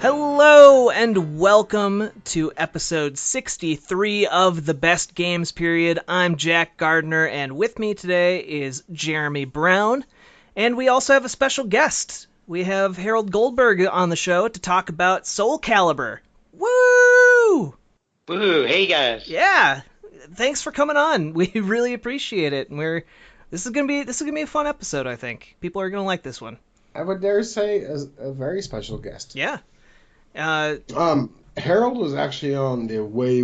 Hello and welcome to episode 63 of the Best Games Period. I'm Jack Gardner, and with me today is Jeremy Brown. And we also have a special guest. We have Harold Goldberg on the show to talk about Soulcalibur. Woo! Woohoo! Hey guys. Yeah, thanks for coming on. We really appreciate it. And this is gonna be a fun episode. I think people are gonna like this one. I would dare say a very special guest. Yeah. Harold was actually on the way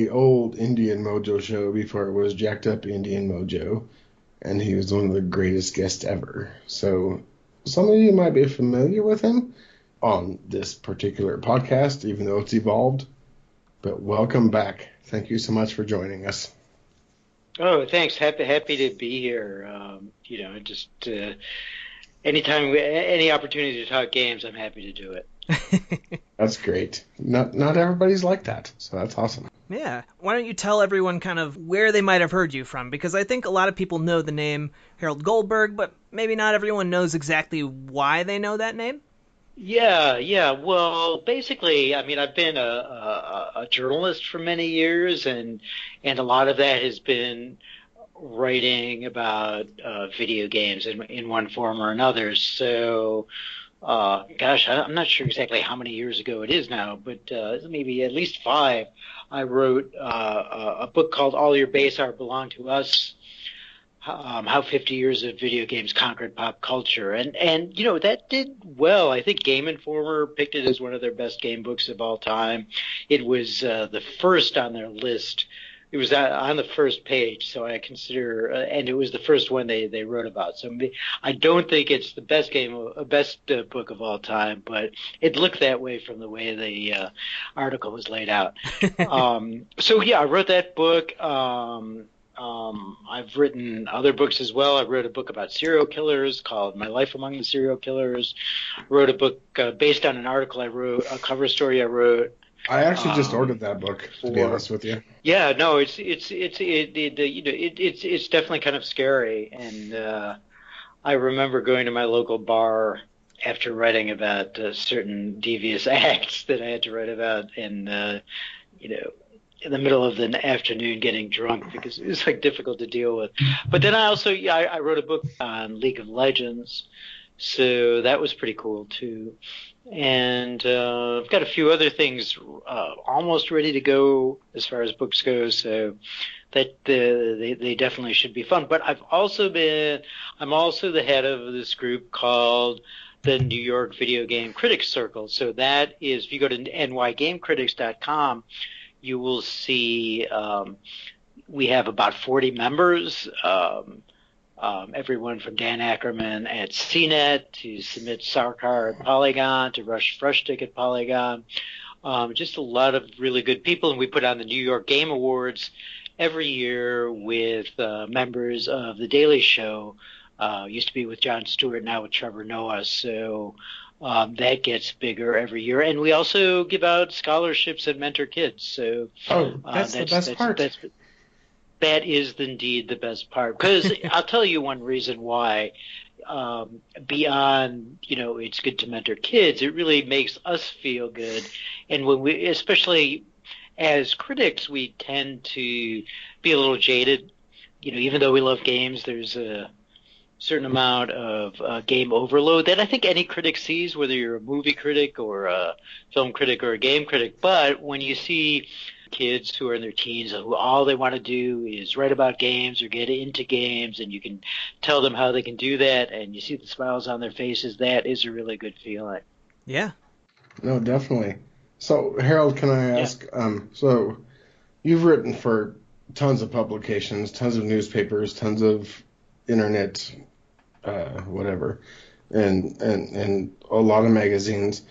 old Indian Mojo show before it was jacked up Indian Mojo, and he was one of the greatest guests ever. So some of you might be familiar with him on this particular podcast, even though it's evolved. But welcome back. Thank you so much for joining us. Oh, thanks. Happy to be here. Anytime, any opportunity to talk games, I'm happy to do it. That's great. Not everybody's like that, so that's awesome. Yeah. Why don't you tell everyone kind of where they might have heard you from? Because I think a lot of people know the name Harold Goldberg, but maybe not everyone knows exactly why they know that name. Yeah. Well, basically, I mean, I've been a journalist for many years, and a lot of that has been writing about video games in one form or another. So, I'm not sure exactly how many years ago it is now, but maybe at least 5. I wrote a book called All Your Base Art Belong to Us. How 50 years of video games conquered pop culture. And that did well. I think Game Informer picked it as one of their best game books of all time. It was the first on their list. It was on the first page, so I consider, and it was the first one they wrote about. So I don't think it's the best book of all time, but it looked that way from the way the article was laid out. I wrote that book. I've written other books as well. I wrote a book about serial killers called My Life Among the Serial Killers. Wrote a book based on an article I wrote, a cover story I wrote. I actually just ordered that book, to be honest with you. Yeah, no, it's definitely kind of scary, and I remember going to my local bar after writing about certain devious acts that I had to write about, and in the middle of the afternoon getting drunk because it was difficult to deal with. But then I also I wrote a book on League of Legends, so that was pretty cool too. And I've got a few other things almost ready to go as far as books go, so that they definitely should be fun. But I'm also the head of this group called the New York Videogame Critics Circle. So that is, if you go to nygamecritics.com, you will see we have about 40 members. Everyone from Dan Ackerman at CNET to Sumit Sarkar at Polygon to Rush Frushtick at Polygon. Just a lot of really good people. And we put on the New York Game Awards every year with members of The Daily Show. Used to be with Jon Stewart, now with Trevor Noah. So that gets bigger every year. And we also give out scholarships and mentor kids. So that's the best part. That is indeed the best part, because I'll tell you one reason why. Beyond, it's good to mentor kids, it really makes us feel good. And when we, especially as critics, we tend to be a little jaded. Even though we love games, there's a certain amount of game overload that I think any critic sees, whether you're a movie critic or a film critic or a game critic. But when you see kids who are in their teens who all they want to do is write about games or get into games, and you can tell them how they can do that, and you see the smiles on their faces, that is a really good feeling. Yeah. No, definitely. So, Harold, can I ask, so you've written for tons of publications, tons of newspapers, tons of internet, whatever, and a lot of magazines.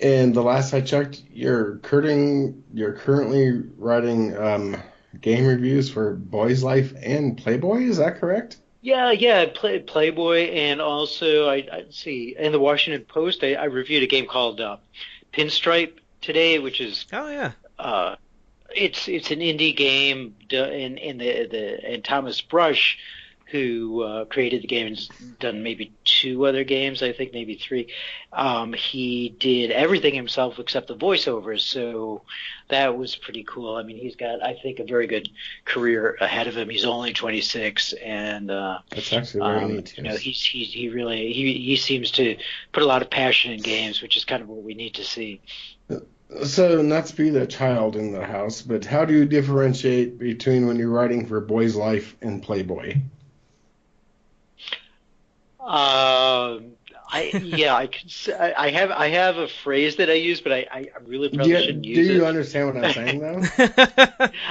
And the last I checked, you're currently writing game reviews for Boys Life and Playboy. Is that correct? Yeah. Playboy, and also I see in the Washington Post, I reviewed a game called Pinstripe today, which is it's an indie game, and Thomas Brush who created the game and has done maybe 2 other games, I think maybe 3. He did everything himself except the voiceovers, so that was pretty cool. I mean, he's got, I think, a very good career ahead of him. He's only 26, and that's actually very neat. You know, he really seems to put a lot of passion in games, which is kind of what we need to see. So, not to be the child in the house, but how do you differentiate between when you're writing for Boys Life and Playboy? I have a phrase that I use, but I really probably shouldn't use it. Do you understand what I'm saying, though?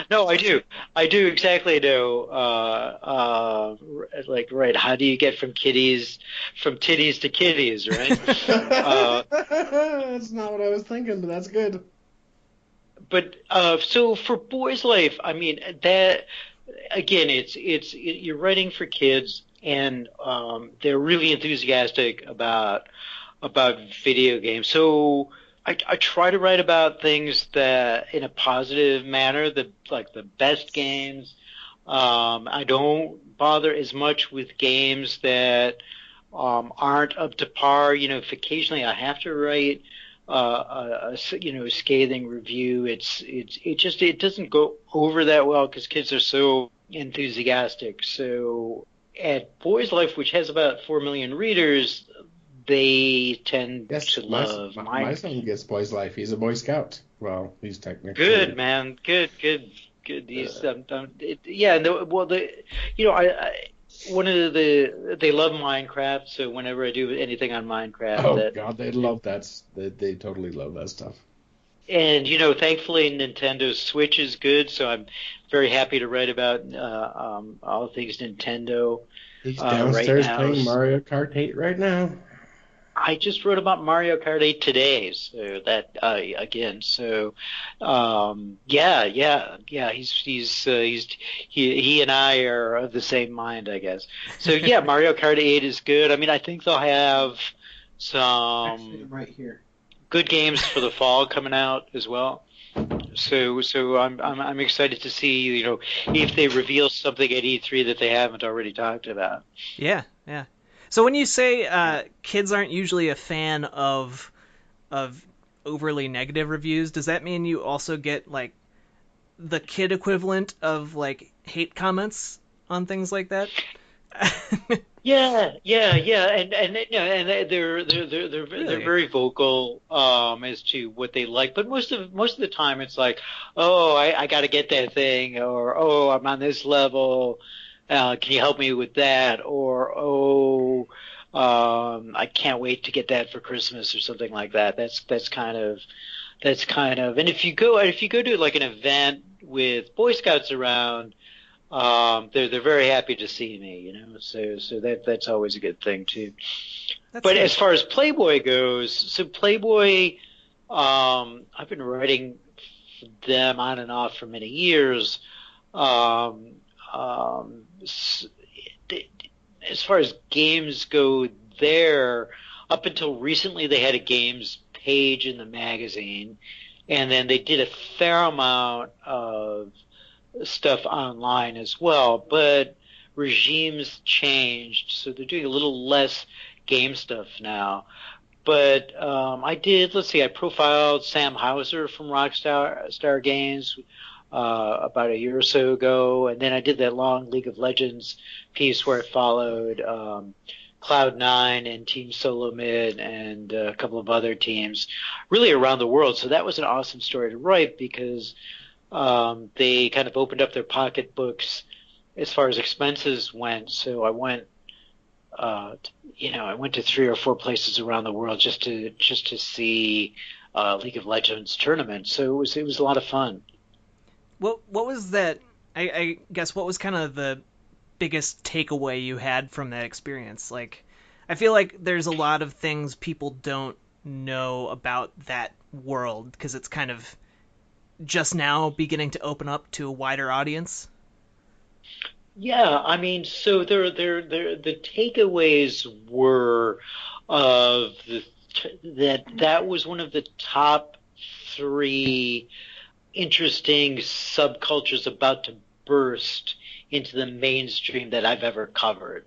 No, I do. I do exactly know. Like, right? How do you get from titties to kitties, right? That's not what I was thinking, but that's good. But so for Boys Life, I mean that again, you're writing for kids. And they're really enthusiastic about video games. So I try to write about things that in a positive manner, like the best games. I don't bother as much with games that aren't up to par. You know, if occasionally I have to write a scathing review, it doesn't go over that well because kids are so enthusiastic. So at Boys Life, which has about 4 million readers, they tend to love my son gets Boys Life. He's a Boy Scout. Well, he's technically good, man. Good. He's they love Minecraft. So whenever I do anything on Minecraft, God, they love that. They totally love that stuff. And, you know, thankfully Nintendo Switch is good, so I'm very happy to write about all things Nintendo. He's downstairs playing Mario Kart 8 right now. I just wrote about Mario Kart 8 today, so that again. So he and I are of the same mind, I guess. So yeah, Mario Kart 8 is good. I mean, I think they'll have some actually right here. Good games for the fall coming out as well. So I'm excited to see, you know, if they reveal something at E3 that they haven't already talked about. Yeah. So when you say kids aren't usually a fan of overly negative reviews, does that mean you also get like the kid equivalent of like hate comments on things like that? Yeah, and they're very vocal as to what they like, but most of the time it's like, oh, I got to get that thing, or oh, I'm on this level, can you help me with that, or oh, I can't wait to get that for Christmas or something like that. That's kind of, and if you go to like an event with Boy Scouts around. They're very happy to see me, you know, so that's always a good thing too. But good. As far as Playboy goes, so Playboy, I've been writing for them on and off for many years. As far as games go there, up until recently they had a games page in the magazine, and then they did a fair amount of stuff online as well, but regimes changed, so they're doing a little less game stuff now. But I profiled Sam Hauser from Rockstar Games about a year or so ago, and then I did that long League of Legends piece where I followed Cloud9 and Team Solomid and a couple of other teams really around the world. So that was an awesome story to write because they kind of opened up their pocketbooks as far as expenses went. So I went, I went to 3 or 4 places around the world just to see League of Legends tournament. So it was a lot of fun. What was that? I guess what was kind of the biggest takeaway you had from that experience? Like, I feel like there's a lot of things people don't know about that world because it's kind of just now beginning to open up to a wider audience? Yeah, I mean, so the takeaways were of that was one of the top 3 interesting subcultures about to burst into the mainstream that I've ever covered.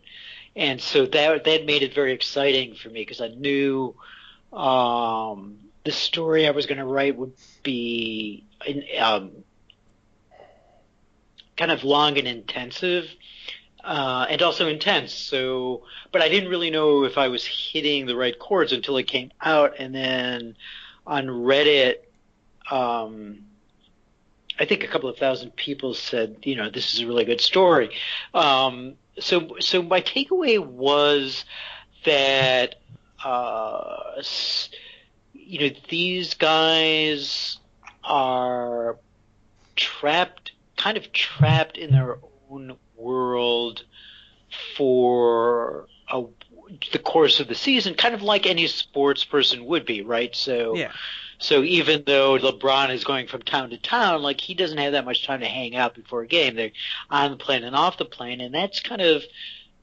And so that made it very exciting for me because I knew the story I was going to write would be kind of long and intensive, and also intense. So, but I didn't really know if I was hitting the right chords until it came out. And then on Reddit, I think a couple of thousand people said, this is a really good story. So my takeaway was that, these guys are kind of trapped in their own world for the course of the season, kind of like any sports person would be, right? So, yeah. So even though LeBron is going from town to town, like he doesn't have that much time to hang out before a game. They're on the plane and off the plane, and that's kind of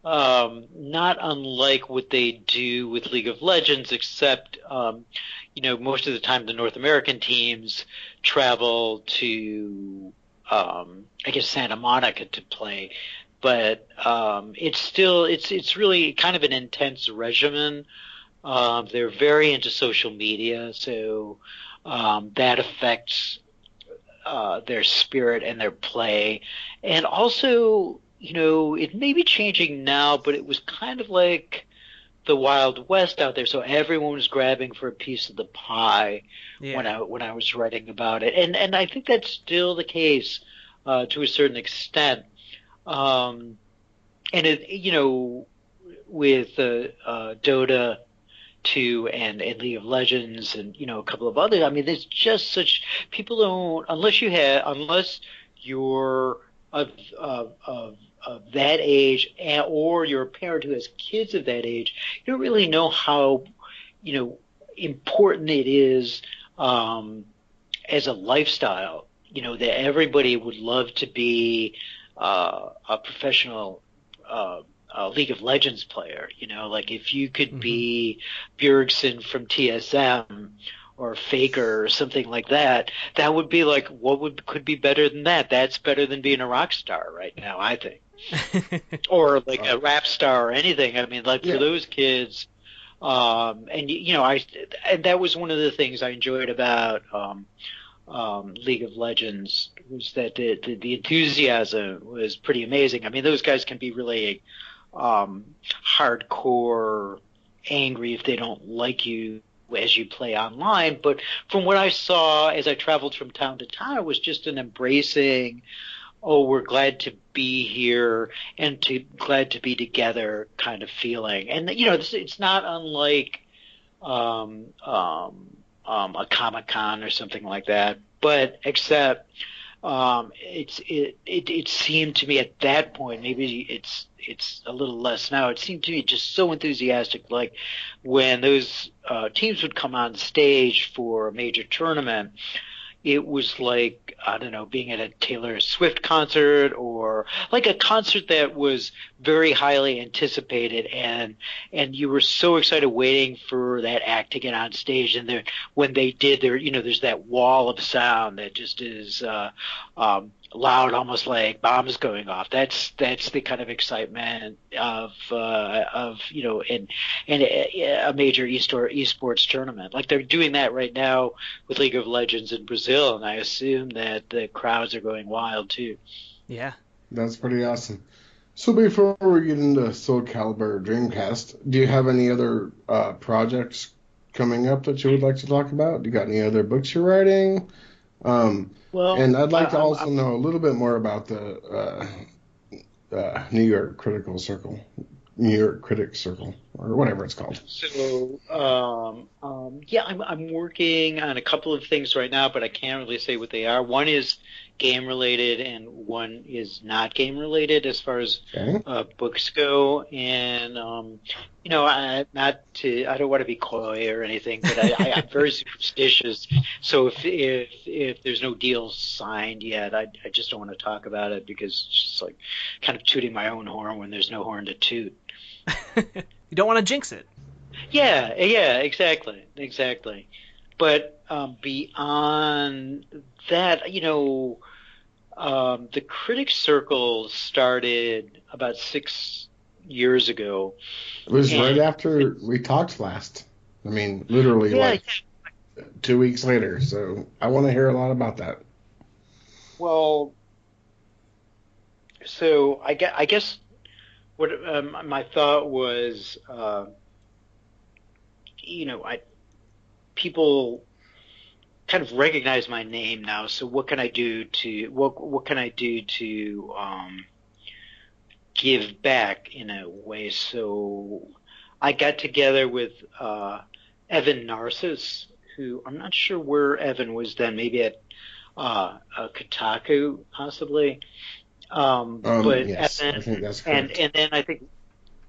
not unlike what they do with League of Legends, except most of the time the North American teams travel to I guess Santa Monica to play, but it's really kind of an intense regimen. They're very into social media, so that affects their spirit and their play. And also, it may be changing now, but it was kind of like the Wild West out there, so everyone was grabbing for a piece of the pie when I was writing about it. And I think that's still the case to a certain extent. And it, with Dota 2 and League of Legends and a couple of others. I mean, there's just such people don't unless you're of that age or you're a parent who has kids of that age, you don't really know how important it is as a lifestyle. That everybody would love to be a professional League of Legends player, like if you could be Bjergsen from TSM or Faker or something like that, that would be like, could be better than that? That's better than being a rock star right now, I think. Or like a rap star or anything. I mean, like for those kids, and that was one of the things I enjoyed about League of Legends was that the enthusiasm was pretty amazing. I mean, those guys can be really hardcore angry if they don't like you as you play online, but from what I saw as I traveled from town to town, it was just an embracing, we're glad to be here and glad to be together kind of feeling. And it's not unlike a Comic-Con or something like that, but except it seemed to me at that point, maybe it's a little less now, it seemed to me just so enthusiastic, like when those teams would come on stage for a major tournament, it was like, I don't know, being at a Taylor Swift concert or like a concert that was very highly anticipated, and you were so excited waiting for that act to get on stage, and when they did, there's that wall of sound that just is loud, almost like bombs going off. That's the kind of excitement of a major esports tournament. Like they're doing that right now with League of Legends in Brazil, and I assume that the crowds are going wild too. Yeah, that's pretty awesome. So before we get into Soulcalibur Dreamcast, do you have any other projects coming up that you would like to talk about? Do you got any other books you're writing? And I'd like to also know a little bit more about the New York Critics Circle, or whatever it's called. So, I'm working on a couple of things right now, but I can't really say what they are. One is game related, and one is not game related as far as books go. And I don't want to be coy or anything, but I'm very superstitious. So if there's no deal signed yet, I just don't want to talk about it because it's just like kind of tooting my own horn when there's no horn to toot. You don't want to jinx it. Yeah, exactly. But beyond that, The Critics Circle started about 6 years ago. It was right And after we talked last. I mean, literally yeah, like 2 weeks later. So I want to hear a lot about that. well, so I guess what my thought was, I people kind of recognize my name now. So what can I do to give back in a way? So I got together with Evan Narcissus, who I'm not sure where Evan was then, maybe at Kotaku possibly. But Yes, I Evan think that's and correct. then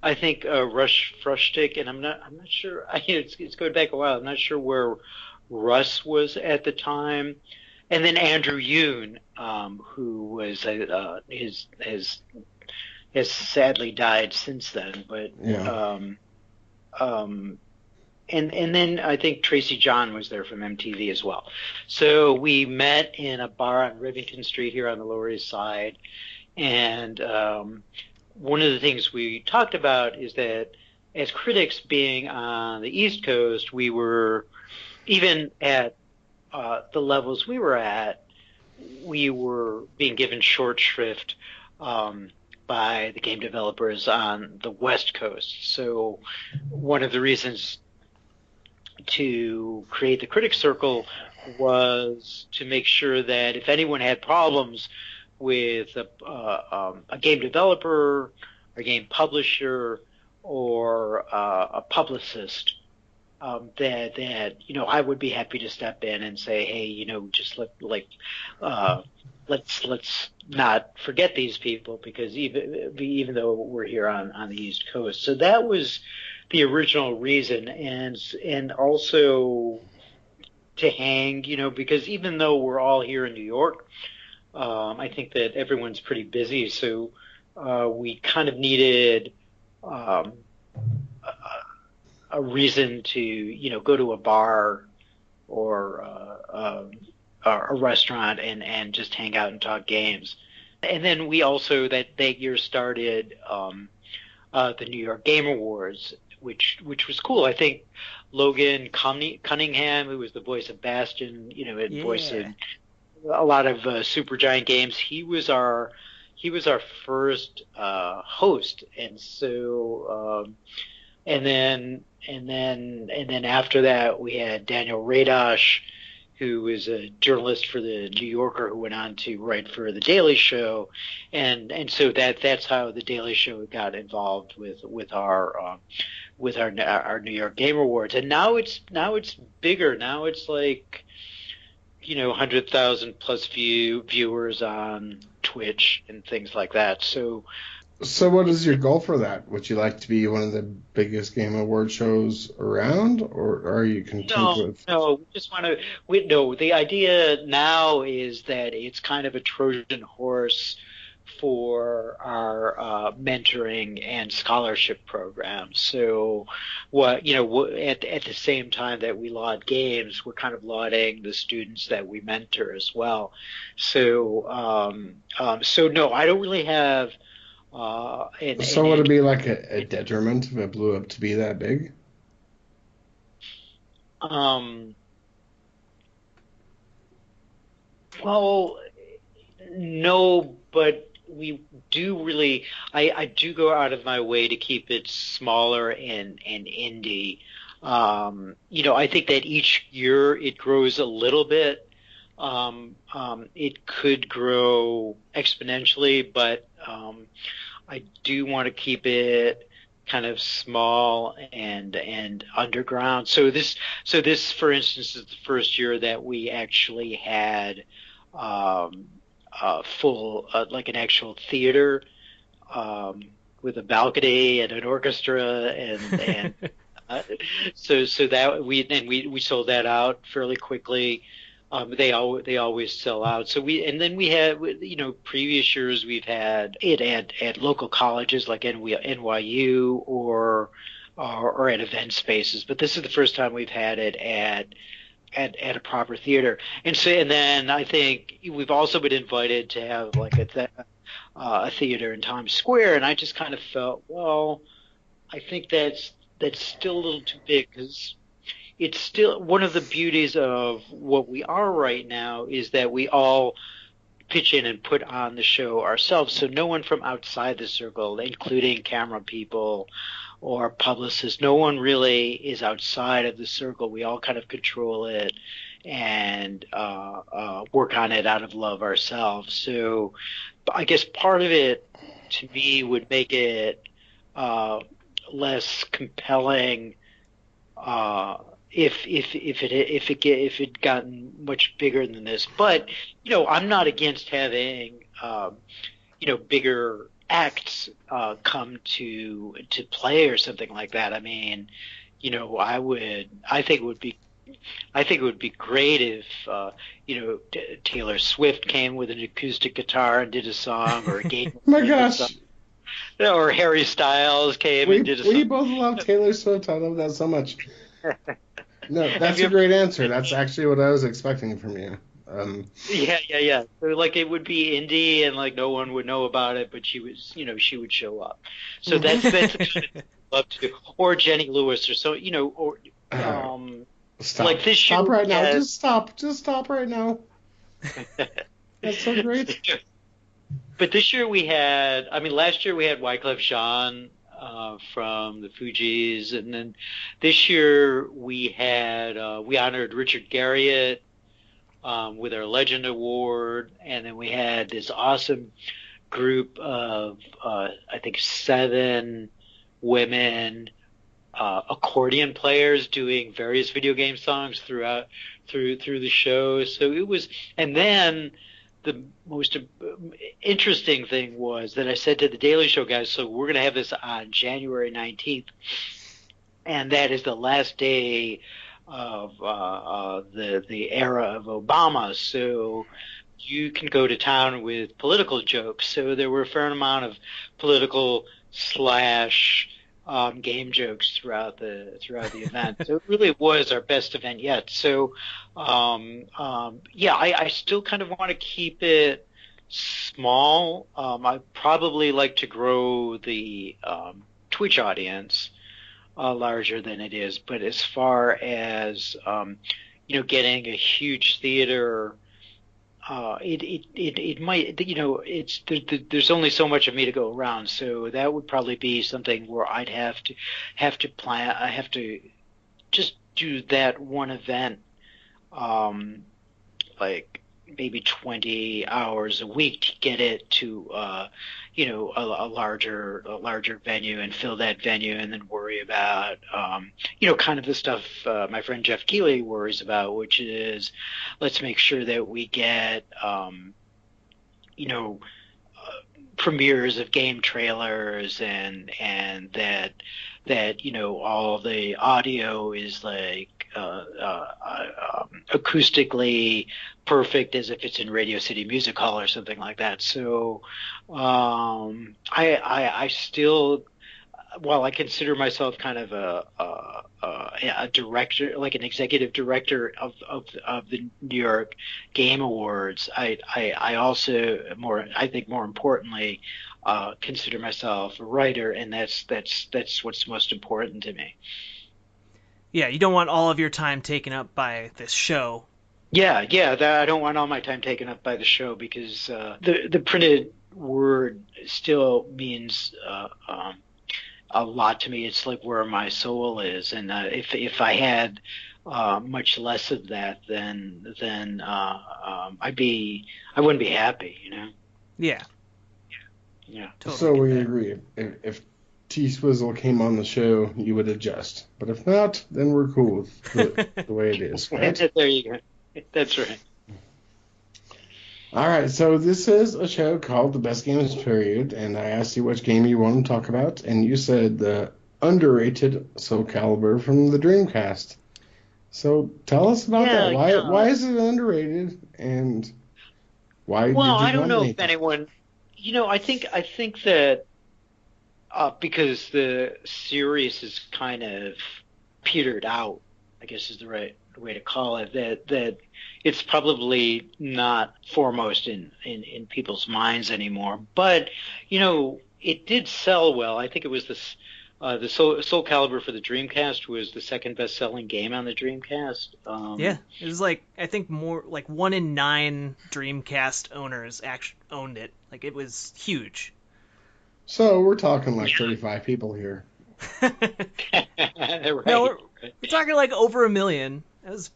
I think Rush Frushtick, and I'm not sure. It's going back a while. I'm not sure where Russ was at the time, and then Andrew Yoon, who was has sadly died since then. But Yeah. um, and then I think Tracy John was there from MTV as well. So we met in a bar on Rivington Street here on the Lower East Side, and one of the things we talked about is that as critics being on the East Coast, we were, even at the levels we were at, we were being given short shrift by the game developers on the West Coast. So one of the reasons to create the Critics Circle was to make sure that if anyone had problems with a game developer, a game publisher, or a publicist, that I would be happy to step in and say, hey, just let's not forget these people, because even though we're here on the East Coast. So that was the original reason, and also to hang, because even though we're all here in New York, I think that everyone's pretty busy, so we kind of needed a reason to, go to a bar or a restaurant and just hang out and talk games. And then we also that year started the New York Game Awards, which was cool. I think Logan Cunningham, who was the voice of Bastion, and voice in a lot of Supergiant games, he was our first host, and so and then after that we had Daniel Radosh, who was a journalist for the New Yorker, who went on to write for the Daily Show, and so that's how the Daily Show got involved with our New York Game Awards. And now it's bigger. Now it's like 100,000 plus viewers on Twitch and things like that. So what is your goal for that? Would you like to be one of the biggest game award shows around, or are you content with? No, we just want to. No, the idea now is that it's kind of a Trojan horse for our mentoring and scholarship programs. So, at the same time that we laud games, we're kind of lauding the students that we mentor as well. So, no, I don't really have. So would it be like a detriment if it blew up to be that big? Well, no, but we do really. I do go out of my way to keep it smaller and indie. I think that each year it grows a little bit. It could grow exponentially, but I do want to keep it kind of small and underground. So this, for instance, is the first year that we actually had full like an actual theater with a balcony and an orchestra and so that we sold that out fairly quickly. They always sell out. So we had, previous years we've had it at local colleges like NYU or at event spaces. But this is the first time we've had it at a proper theater. And then I think we've also been invited to have like a theater in Times Square, and I just kind of felt, well, I think that's still a little too big, because it's still one of the beauties of what we are right now is that we all pitch in and put on the show ourselves. So no one from outside the circle, including camera people or publicists, no one really is outside of the circle. We all kind of control it and work on it out of love ourselves. So I guess part of it, to me, would make it less compelling if it gotten much bigger than this. But I'm not against having bigger acts come to play or something like that. I mean, I think it would be great if Taylor Swift came with an acoustic guitar and did a song, or a game. Oh my gosh. Or Harry Styles came and did a song. We both love Taylor Swift. I love that so much. No, that's a great answer. That's actually what I was expecting from you. Yeah. So, like, it would be indie, and like no one would know about it, but she would show up. So that's the kind of thing I'd love to do. Or Jenny Lewis, or so, or stop. Like this year. Stop right now. Just stop right now. That's so great. But this year last year we had Wyclef Jean from the Fugees, and then this year we honored Richard Garriott with our Legend Award, and then we had this awesome group of I think 7 women accordion players doing various video game songs through the show. So it was, and then the most interesting thing was that I said to the Daily Show guys, so we're going to have this on January 19th, and that is the last day of the era of Obama. So you can go to town with political jokes. So there were a fair amount of political / game jokes throughout the event. So it really was our best event yet. So I still kind of want to keep it small. I probably like to grow the Twitch audience larger than it is. But as far as getting a huge theater, it might, there's only so much of me to go around, so that would probably be something where I'd have to plan. I have to just do that one event, like maybe 20 hours a week to get it to a larger venue, and fill that venue, and then worry about kind of the stuff my friend Jeff Keighley worries about, which is, let's make sure that we get premieres of game trailers, and that all the audio is like acoustically perfect, as if it's in Radio City Music Hall or something like that. So I still, while I consider myself kind of a director, like an executive director of the New York Game Awards, I also I think more importantly consider myself a writer, and that's what's most important to me. Yeah, you don't want all of your time taken up by this show. Yeah, I don't want all my time taken up by the show, because the printed word still means a lot to me. It's like where my soul is, and if I had much less of that, then I wouldn't be happy, Yeah. Totally. So we agree. If T-Swizzle came on the show, you would adjust. But if not, then we're cool with the way it is, right? There you go. That's right. All right, so this is a show called The Best Games Period, and I asked you which game you want to talk about, and you said the underrated Soulcalibur from the Dreamcast. So tell us about that. Why is it underrated, and why did you I don't know if nominate it? anyone... I think that because the series is kind of petered out, I guess is the right way to call it, that it's probably not foremost in people's minds anymore. But it did sell well. I think it was this. The Soulcalibur for the Dreamcast was the second best-selling game on the Dreamcast. Yeah, it was like, I think more like 1 in 9 Dreamcast owners actually owned it. Like, it was huge. So we're talking like 35 people here. Right. No, we're talking like over 1 million. That was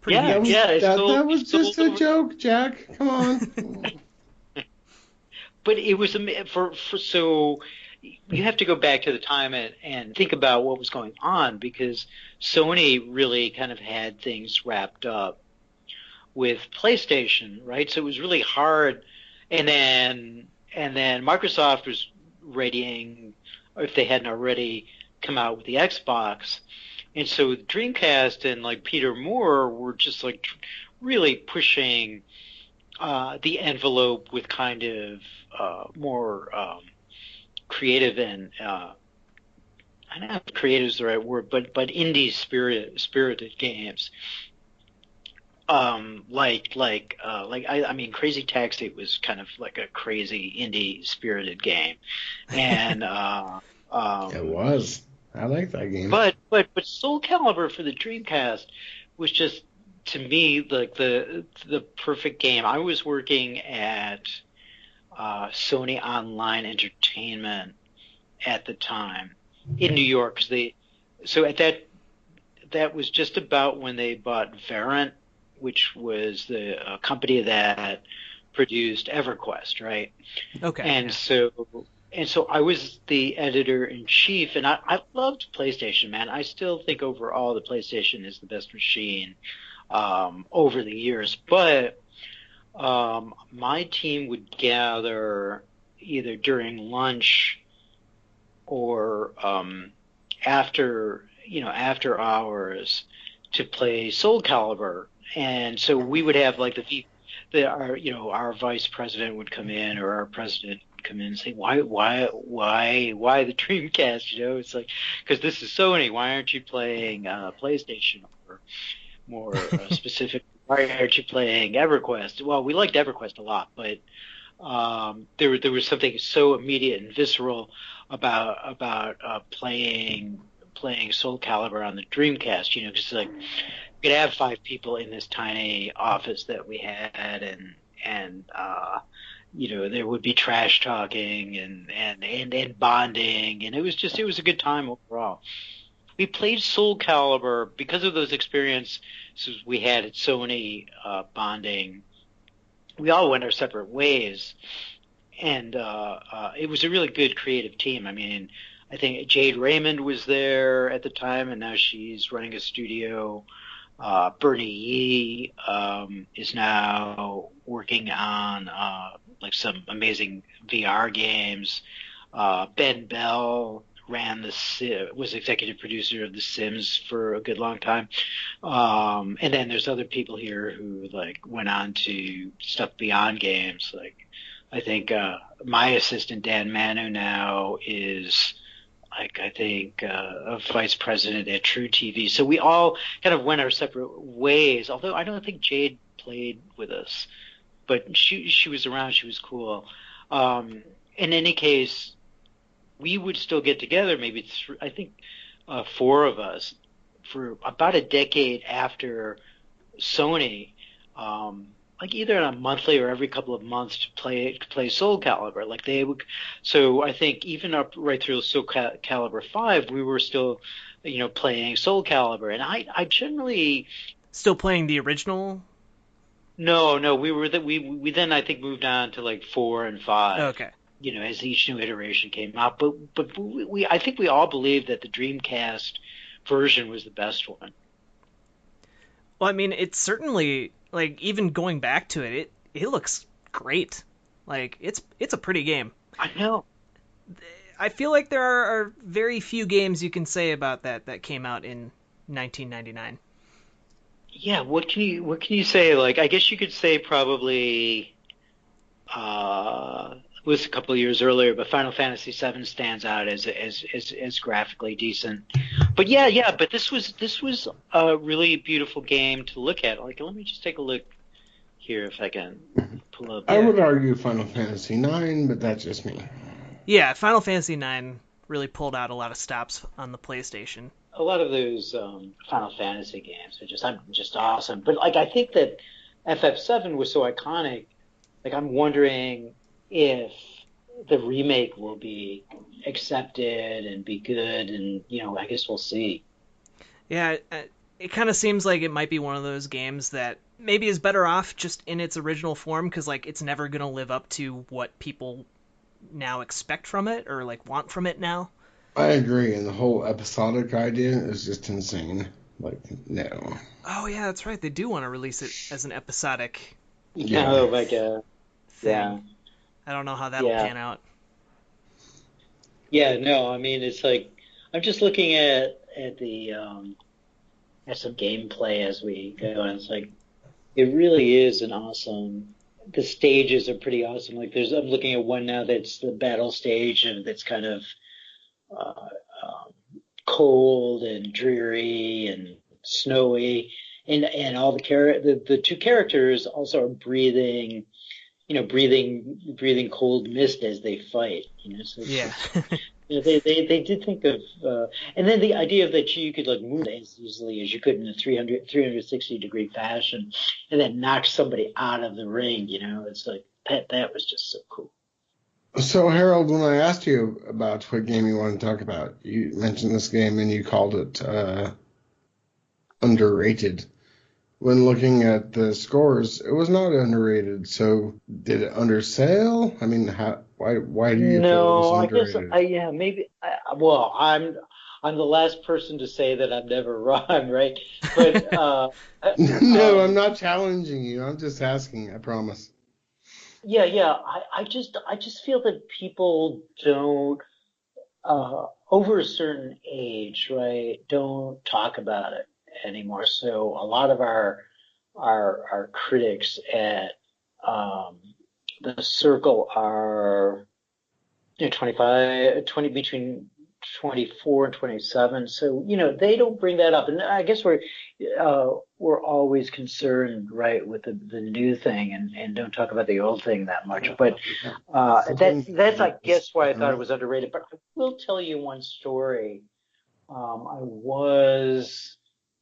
pretty huge. That was just a joke, Jack. Come on. But it was so you have to go back to the time and think about what was going on, because Sony really kind of had things wrapped up with PlayStation, right? So it was really hard. And then Microsoft was readying, or if they hadn't already, come out with the Xbox. And so Dreamcast and like Peter Moore were just like really pushing the envelope with kind of more creative and I don't know if creative is the right word, but indie spirited games. I mean, Crazy Taxi was kind of like a crazy indie spirited game, and it was. I like that game. But Soulcalibur for the Dreamcast was just, to me, like the perfect game. I was working at Sony Online Entertainment at the time in New York. So at that was just about when they bought Verint, which was the company that produced EverQuest, right? Okay. And so I was the editor-in-chief, and I loved PlayStation, man. I still think overall the PlayStation is the best machine over the years. But my team would gather either during lunch or after hours to play Soulcalibur. And so we would have like our vice president would come in, or our president would come in and say, why the Dreamcast? It's like, because this is Sony. Why aren't you playing PlayStation? Or more specific, why aren't you playing EverQuest? Well, we liked EverQuest a lot, but there was something so immediate and visceral about playing Soulcalibur on the Dreamcast. Because like, you could have 5 people in this tiny office that we had, and there would be trash talking and bonding, and it was a good time overall. We played Soulcalibur because of those experiences we had at Sony, bonding. We all went our separate ways, and it was a really good creative team. I mean, I think Jade Raymond was there at the time, and now she's running a studio. Bernie Yee is now working on like some amazing VR games. Ben Bell was executive producer of The Sims for a good long time. And then there's other people here who like went on to stuff beyond games. Like, I think my assistant Dan Manu now is a vice president at True TV. So we all kind of went our separate ways, although I don't think Jade played with us, but she was around. She was cool. In any case, we would still get together, maybe 4 of us, for about a decade after Sony, like either on a monthly or every couple of months to play Soulcalibur. Like they would. So I think even up right through Soulcalibur 5, we were still, playing Soulcalibur, and I generally still playing the original. No, we then I think moved on to like 4 and 5. Okay. As each new iteration came out, but I think we all believed that the Dreamcast version was the best one. Well, I mean, it's certainly, like, even going back to it looks great. Like, it's a pretty game. I know. I feel like there are very few games you can say about that came out in 1999. Yeah, what can you say? Like, I guess you could say probably was a couple of years earlier, but Final Fantasy VII stands out as graphically decent. But but this was a really beautiful game to look at. Like, let me just take a look here if I can pull up. I would argue Final Fantasy IX, but that's just me. Yeah, Final Fantasy IX really pulled out a lot of stops on the PlayStation. A lot of those Final Fantasy games are just awesome. But like, I think that FF7 was so iconic. Like, I'm wondering if the remake will be accepted and be good, and I guess we'll see. Yeah, it kind of seems like it might be one of those games that maybe is better off just in its original form, because like it's never gonna live up to what people now expect from it or like want from it now. I agree, and the whole episodic idea is just insane. Like, no. Oh yeah, that's right. They do want to release it as an episodic. Yeah. Oh my god. Thing. Yeah. I don't know how that'll pan out. Yeah, no, I mean, it's like, I'm just looking at the at some gameplay as we go, and it's like, it really is an awesome. The stages are pretty awesome. Like, I'm looking at one now that's the battle stage, and that's kind of cold and dreary and snowy, and all the two characters also are breathing cold mist as they fight. So yeah. They did think of, and then the idea that you could like move as easily as you could in a 360-degree fashion, and then knock somebody out of the ring. It's like that was just so cool. So, Harold, when I asked you about what game you wanted to talk about, you mentioned this game and you called it underrated. When looking at the scores, it was not underrated. So, did it undersell? I mean, why do you feel it was underrated? I guess, maybe. I'm the last person to say that I'm never wrong, right? But no, I'm not challenging you. I'm just asking. I promise. Yeah. I just feel that people don't, over a certain age, right, don't talk about it anymore. So a lot of our critics at the Circle are 20 between 24 and 27. So they don't bring that up, and I guess we're always concerned, right, with the new thing, and don't talk about the old thing that much. But that's I guess why I thought it was underrated. But I will tell you one story. I was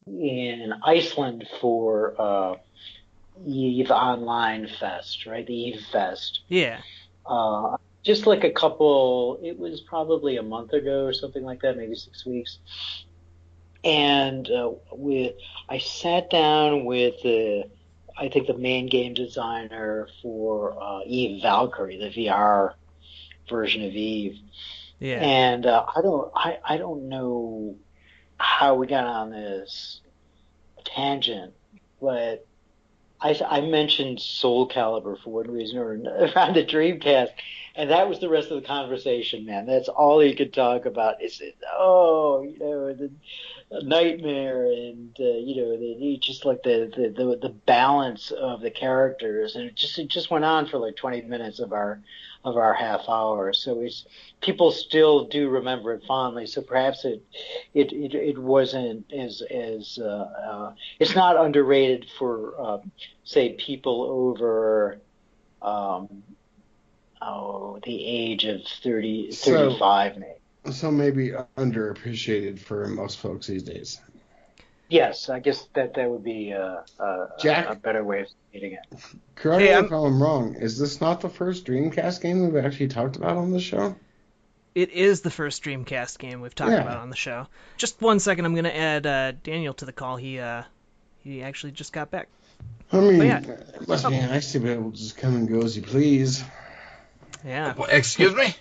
in Iceland for Eve Online Fest, right? The Eve Fest. Yeah. Just like it was probably a month ago or something like that, maybe 6 weeks. And I sat down with I think the main game designer for Eve Valkyrie, the VR version of Eve. Yeah. And I don't know how we got on this tangent, but I mentioned Soulcalibur for one reason or another on the Dreamcast, and that was the rest of the conversation, man. That's all he could talk about. Is the nightmare, and just like the balance of the characters, and it just went on for like 20 minutes of our half hour. So people still do remember it fondly. So perhaps it wasn't as it's not underrated for say people over the age of 35 maybe. So maybe underappreciated for most folks these days. Yes, I guess that would be Jack, a better way of stating it. Correct me if I'm wrong. Is this not the first Dreamcast game we've actually talked about on the show? It is the first Dreamcast game we've talked about on the show. Just 1 second, I'm going to add Daniel to the call. He actually just got back. I mean, it must be nice to be able to just come and go as you please. Yeah. Excuse me?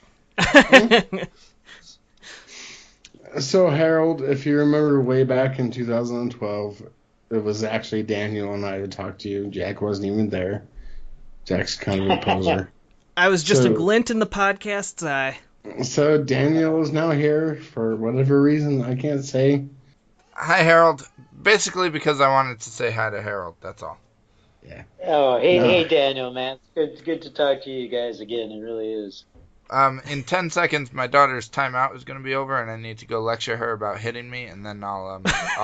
So, Harold, if you remember way back in 2012, it was actually Daniel and I that talked to you. Jack wasn't even there. Jack's kind of a poser. I was just a glint in the podcast's eye. So, Daniel is now here for whatever reason I can't say. Hi, Harold. Basically because I wanted to say hi to Harold, that's all. Yeah. Oh, hey, No. hey, Daniel, man. It's good to talk to you guys again. It really is. In 10 seconds, my daughter's timeout is going to be over, and I need to go lecture her about hitting me, and then I'll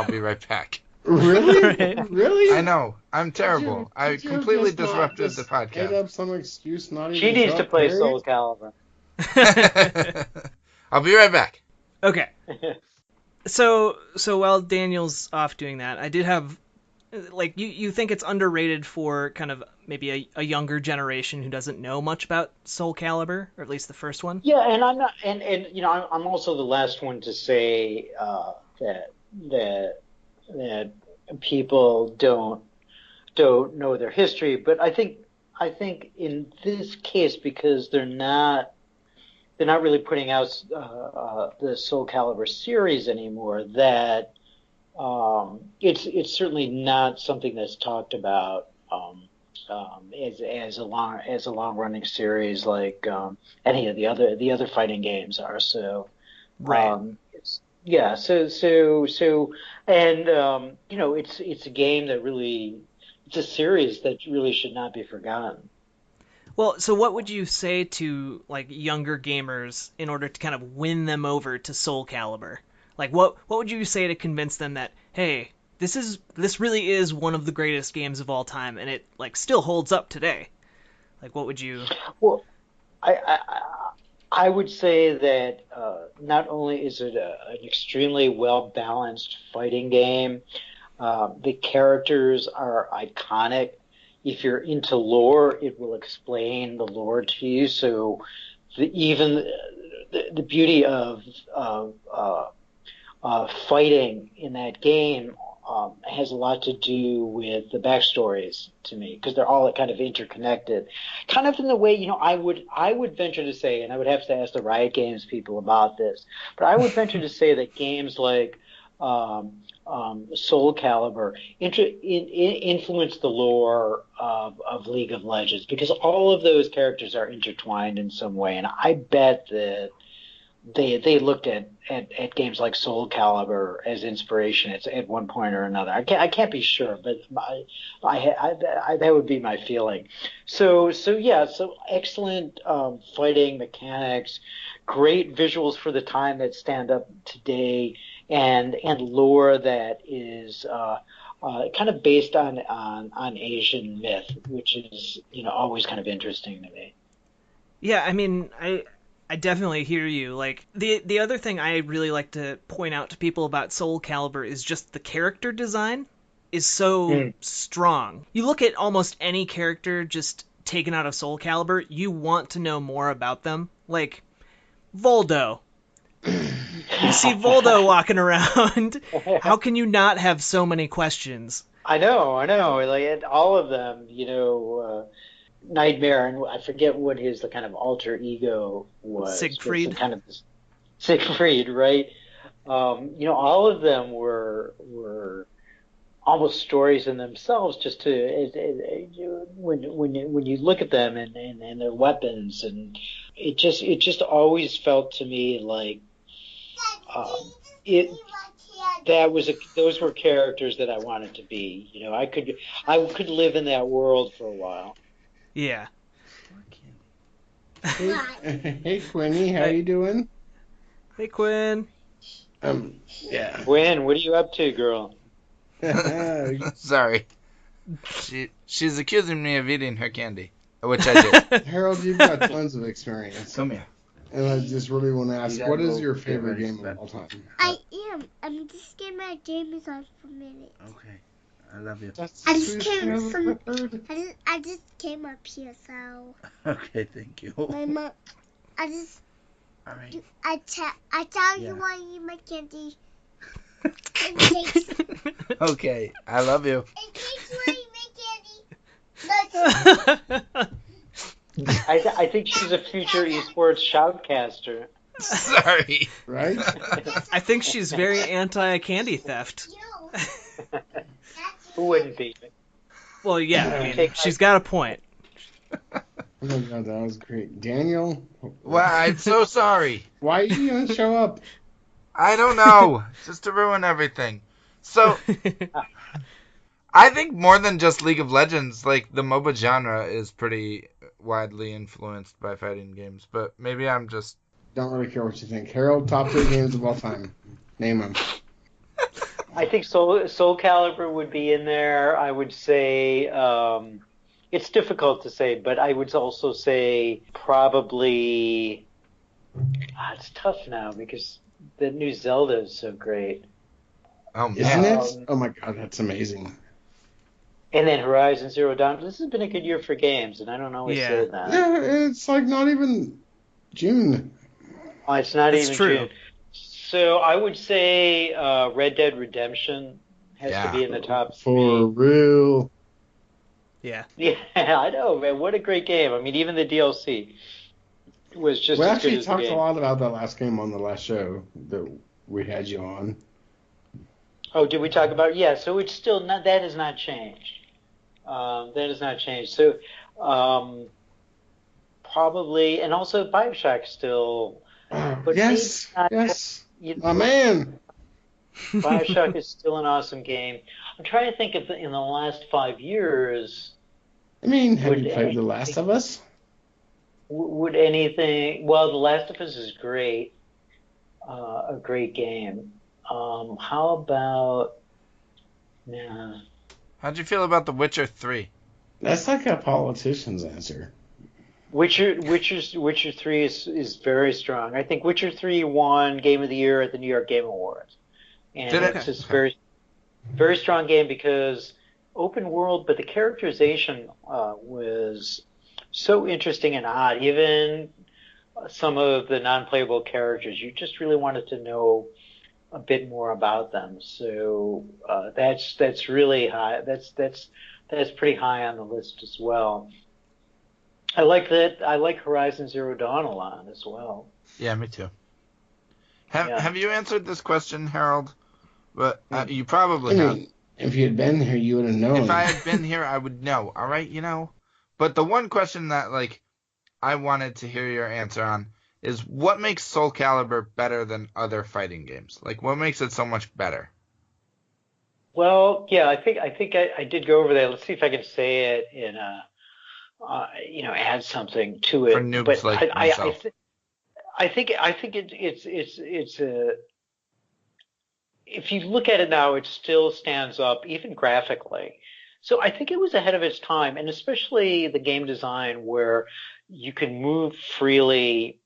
be right back. Really? Right. Really? I know. I'm terrible. I Did you completely just not disrupted just the Made podcast. up some excuse not even She needs show to up, play period? Soulcalibur. I'll be right back. Okay. So while Daniel's off doing that, I did have, like, you think it's underrated for kind of maybe a younger generation who doesn't know much about Soulcalibur, or at least the first one? Yeah, and I'm not, and you know, I'm also the last one to say that people don't know their history, but I think in this case, because they're not really putting out the Soulcalibur series anymore, that it's certainly not something that's talked about as a long running series like any of the other fighting games are. So Right. yeah, so and you know, it's a game that really, it's a series that really should not be forgotten. Well, so what would you say to, like, younger gamers in order to kind of win them over to Soulcalibur? Like, what would you say to convince them that, hey, this really is one of the greatest games of all time, and it, like, still holds up today? Like, what would you? Well, I would say that not only is it an extremely well balanced fighting game, the characters are iconic. If you're into lore, it will explain the lore to you. So even the beauty of fighting in that game has a lot to do with the backstories to me, because they're all kind of interconnected, kind of in the way, you know, I would venture to say, and I would have to ask the Riot Games people about this, but I would venture to say that games like Soul Calibur influence the lore of League of Legends, because all of those characters are intertwined in some way, and I bet that they looked at games like Soul Calibur as inspiration at one point or another. I can't be sure, but that would be my feeling. So yeah, so excellent fighting mechanics, great visuals for the time that stand up today, and lore that is kind of based on Asian myth, which is, you know, always kind of interesting to me. Yeah, I mean, I definitely hear you. Like, the other thing I really like to point out to people about Soul Calibur is just the character design is so strong. You look at almost any character just taken out of Soul Calibur, you want to know more about them. Like Voldo. You see Voldo walking around. How can you not have so many questions? I know. Like all of them, you know, Nightmare, and I forget what his kind of alter ego was. Siegfried. Kind of Siegfried, right? You know, all of them were almost stories in themselves. Just when you look at them and their weapons, and it just always felt to me like it. Those were characters that I wanted to be. You know, I could live in that world for a while. Yeah. Hey Quinny, how you doing? Hey, Quinn. Yeah. Gwen, what are you up to, girl? Sorry. She's accusing me of eating her candy, which I did. Harold, you've got tons of experience. Come here. And I just really want to ask, what is your favorite game of all time? I am. I'm just getting my games on for a minute. Okay. I love you. That's I the just sweetest thing came I've ever heard. I just came up here, so Okay, thank you. my mom. All right. I tell you why you eat my candy. It takes Okay, I love you. why you make candy. I think she's a future esports shoutcaster. Sorry. Right? I think she's very anti-candy theft. Who wouldn't be? Well, yeah, I mean, she's got a point. Oh my god, that was great. Daniel? Well, I'm so sorry. Why didn't you even show up? I don't know. Just to ruin everything. So, I think more than just League of Legends, like the MOBA genre is pretty widely influenced by fighting games. But maybe I'm just. Don't really care what you think. Harold, top 3 games of all time. Name them. I think Soulcalibur would be in there. I would say it's difficult to say, but I would also say probably. It's tough now because the new Zelda is so great. Oh man! Isn't it? Oh my god, that's amazing. And then Horizon Zero Dawn. This has been a good year for games, and I don't always say that. Yeah, it's like not even June. Oh, it's not That's even true. June. So I would say Red Dead Redemption has to be in the top 3. For real. Yeah. Yeah, I know, man. What a great game. I mean, even the DLC was just We as good actually as the talked game. a lot about that last game on the last show that we had you on. Oh, did we talk about it? Yeah, so it's still not, that has not changed. That has not changed. So probably, and also Bioshock still. But Yes, maybe not, yes. you know, My man. Bioshock is still an awesome game. I'm trying to think of in the last 5 years, I mean, have Would you played The Last of Us? would anything? Well, The Last of Us is great, a great game. How about? Nah. How'd you feel about The Witcher 3? That's like a politician's answer. Witcher 3 is very strong. I think Witcher 3 won Game of the Year at the New York Game Awards, and Did it? it's just very strong game because open world, but the characterization was so interesting and odd. Even some of the non-playable characters, you just really wanted to know a bit more about them. So that's really high. That's pretty high on the list as well. I like that. I like Horizon Zero Dawn a lot as well. Yeah, me too. Yeah. Have you answered this question, Harold? But you probably I have. mean, if you had been here, you would have known. If I had been here, I would know. All right, But the one question that I wanted to hear your answer on is what makes Soulcalibur better than other fighting games? Like, what makes it so much better? Well, yeah, I think I did go over that. Let's see if I can say it in add something to it. For noobs But like myself. I think it's a. If you look at it now, it still stands up, even graphically. So I think it was ahead of its time, and especially the game design where you can move freely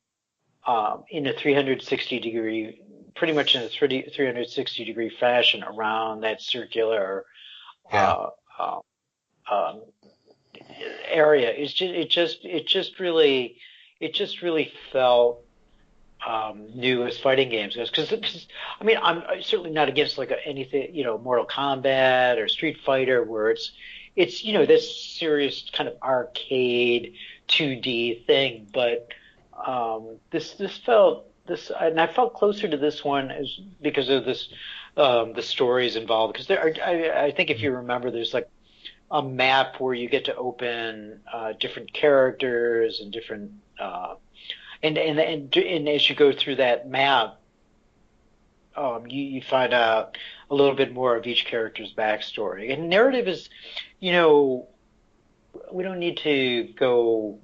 in a 360-degree, pretty much in a 360-degree fashion around that circular area. It just really felt new as fighting games goes. Because I mean, I'm certainly not against anything, Mortal Kombat or Street Fighter, where it's this serious kind of arcade 2D thing. But this felt and I felt closer to this one because of this the stories involved. Because I think if you remember, there's like a map where you get to open different characters and different. And as you go through that map, you find out a little bit more of each character's backstory. And narrative is, we don't need to go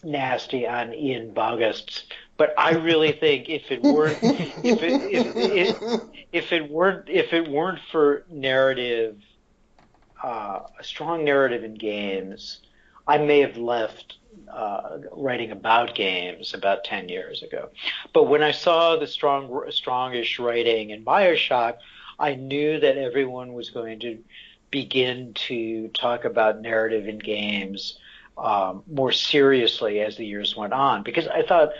nasty on Ian Bogost, but I really think if it weren't for narrative, a strong narrative in games, I may have left writing about games about 10 years ago. But when I saw the strongish writing in BioShock, I knew that everyone was going to begin to talk about narrative in games more seriously as the years went on. Because I thought,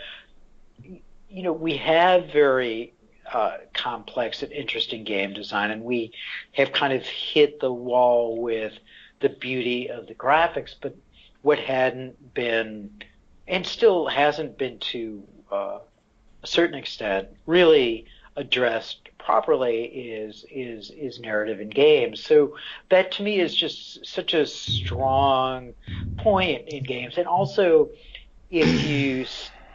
we have very complex and interesting game design, and we have kind of hit the wall with the beauty of the graphics, but what hadn't been, and still hasn't been to a certain extent, really addressed properly is narrative in games. So that to me is just such a strong point in games. And also, if you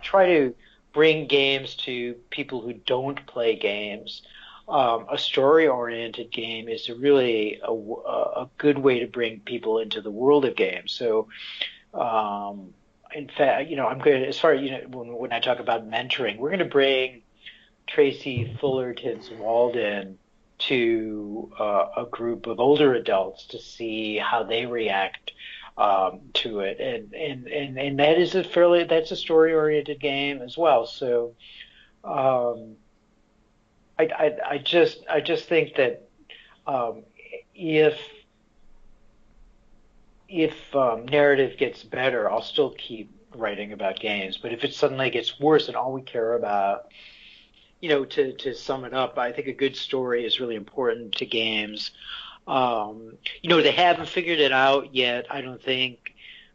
try to bring games to people who don't play games, a story-oriented game is really a good way to bring people into the world of games. So, in fact, I'm going to, as far as, when I talk about mentoring, we're going to bring Tracy Fullerton's Walden to a group of older adults to see how they react to it, and that's a story-oriented game as well. So, I just think that if narrative gets better, I'll still keep writing about games. But if it suddenly gets worse and all we care about, to sum it up, I think a good story is really important to games. They haven't figured it out yet, I don't think,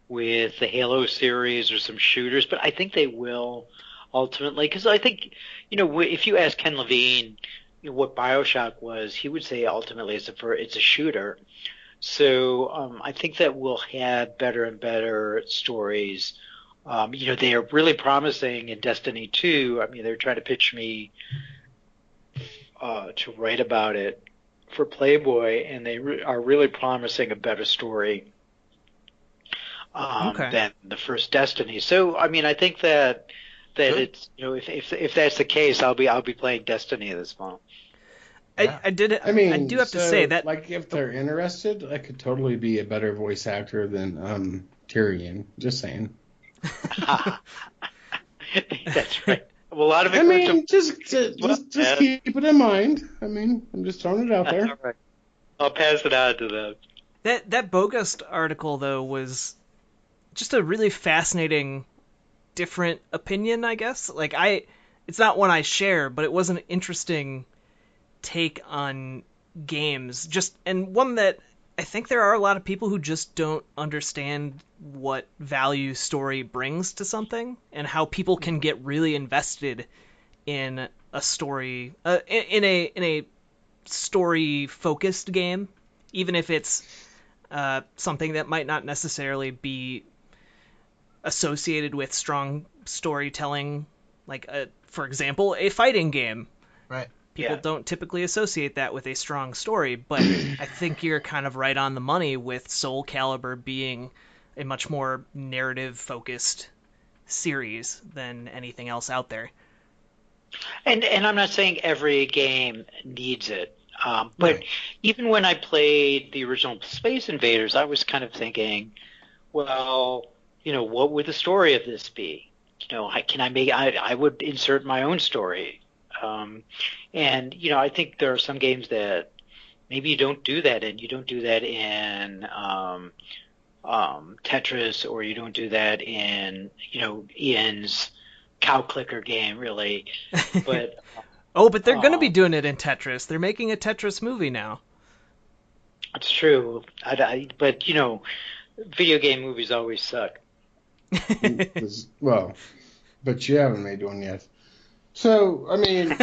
with the Halo series or some shooters, but I think they will ultimately. Because I think, if you ask Ken Levine what BioShock was, he would say ultimately it's a shooter. So I think that we'll have better and better stories. They are really promising in Destiny 2. I mean, they're trying to pitch me to write about it for Playboy, and they are really promising a better story than the first Destiny. So, I mean, I think that it's if that's the case, I'll be playing Destiny this fall. Yeah. I do have to say that, like, if they're interested, I could totally be a better voice actor than Tyrion. Just saying. That's right. Well, a lot of it. I mean, just keep it in mind. I mean, I'm just throwing it out there. All right. I'll pass it on to them. That Bogus article, though, was just a really fascinating, different opinion, I guess. Like, it's not one I share, but it was an interesting take on games, and one that I think there are a lot of people who just don't understand what value story brings to something, and how people can get really invested in a story, in a story focused game, even if it's something that might not necessarily be associated with strong storytelling, like for example, a fighting game. Right. People don't typically associate that with a strong story, but I think you're kind of right on the money with Soulcalibur being a much more narrative-focused series than anything else out there. And I'm not saying every game needs it, but even when I played the original Space Invaders, I was kind of thinking, well, what would the story of this be? I would insert my own story. And I think there are some games that maybe you don't do that in. You don't do that in Tetris, or you don't do that in Ian's cow clicker game, really. But but they're going to be doing it in Tetris. They're making a Tetris movie now. It's true. But video game movies always suck. Well, but you haven't made one yet. So, I mean,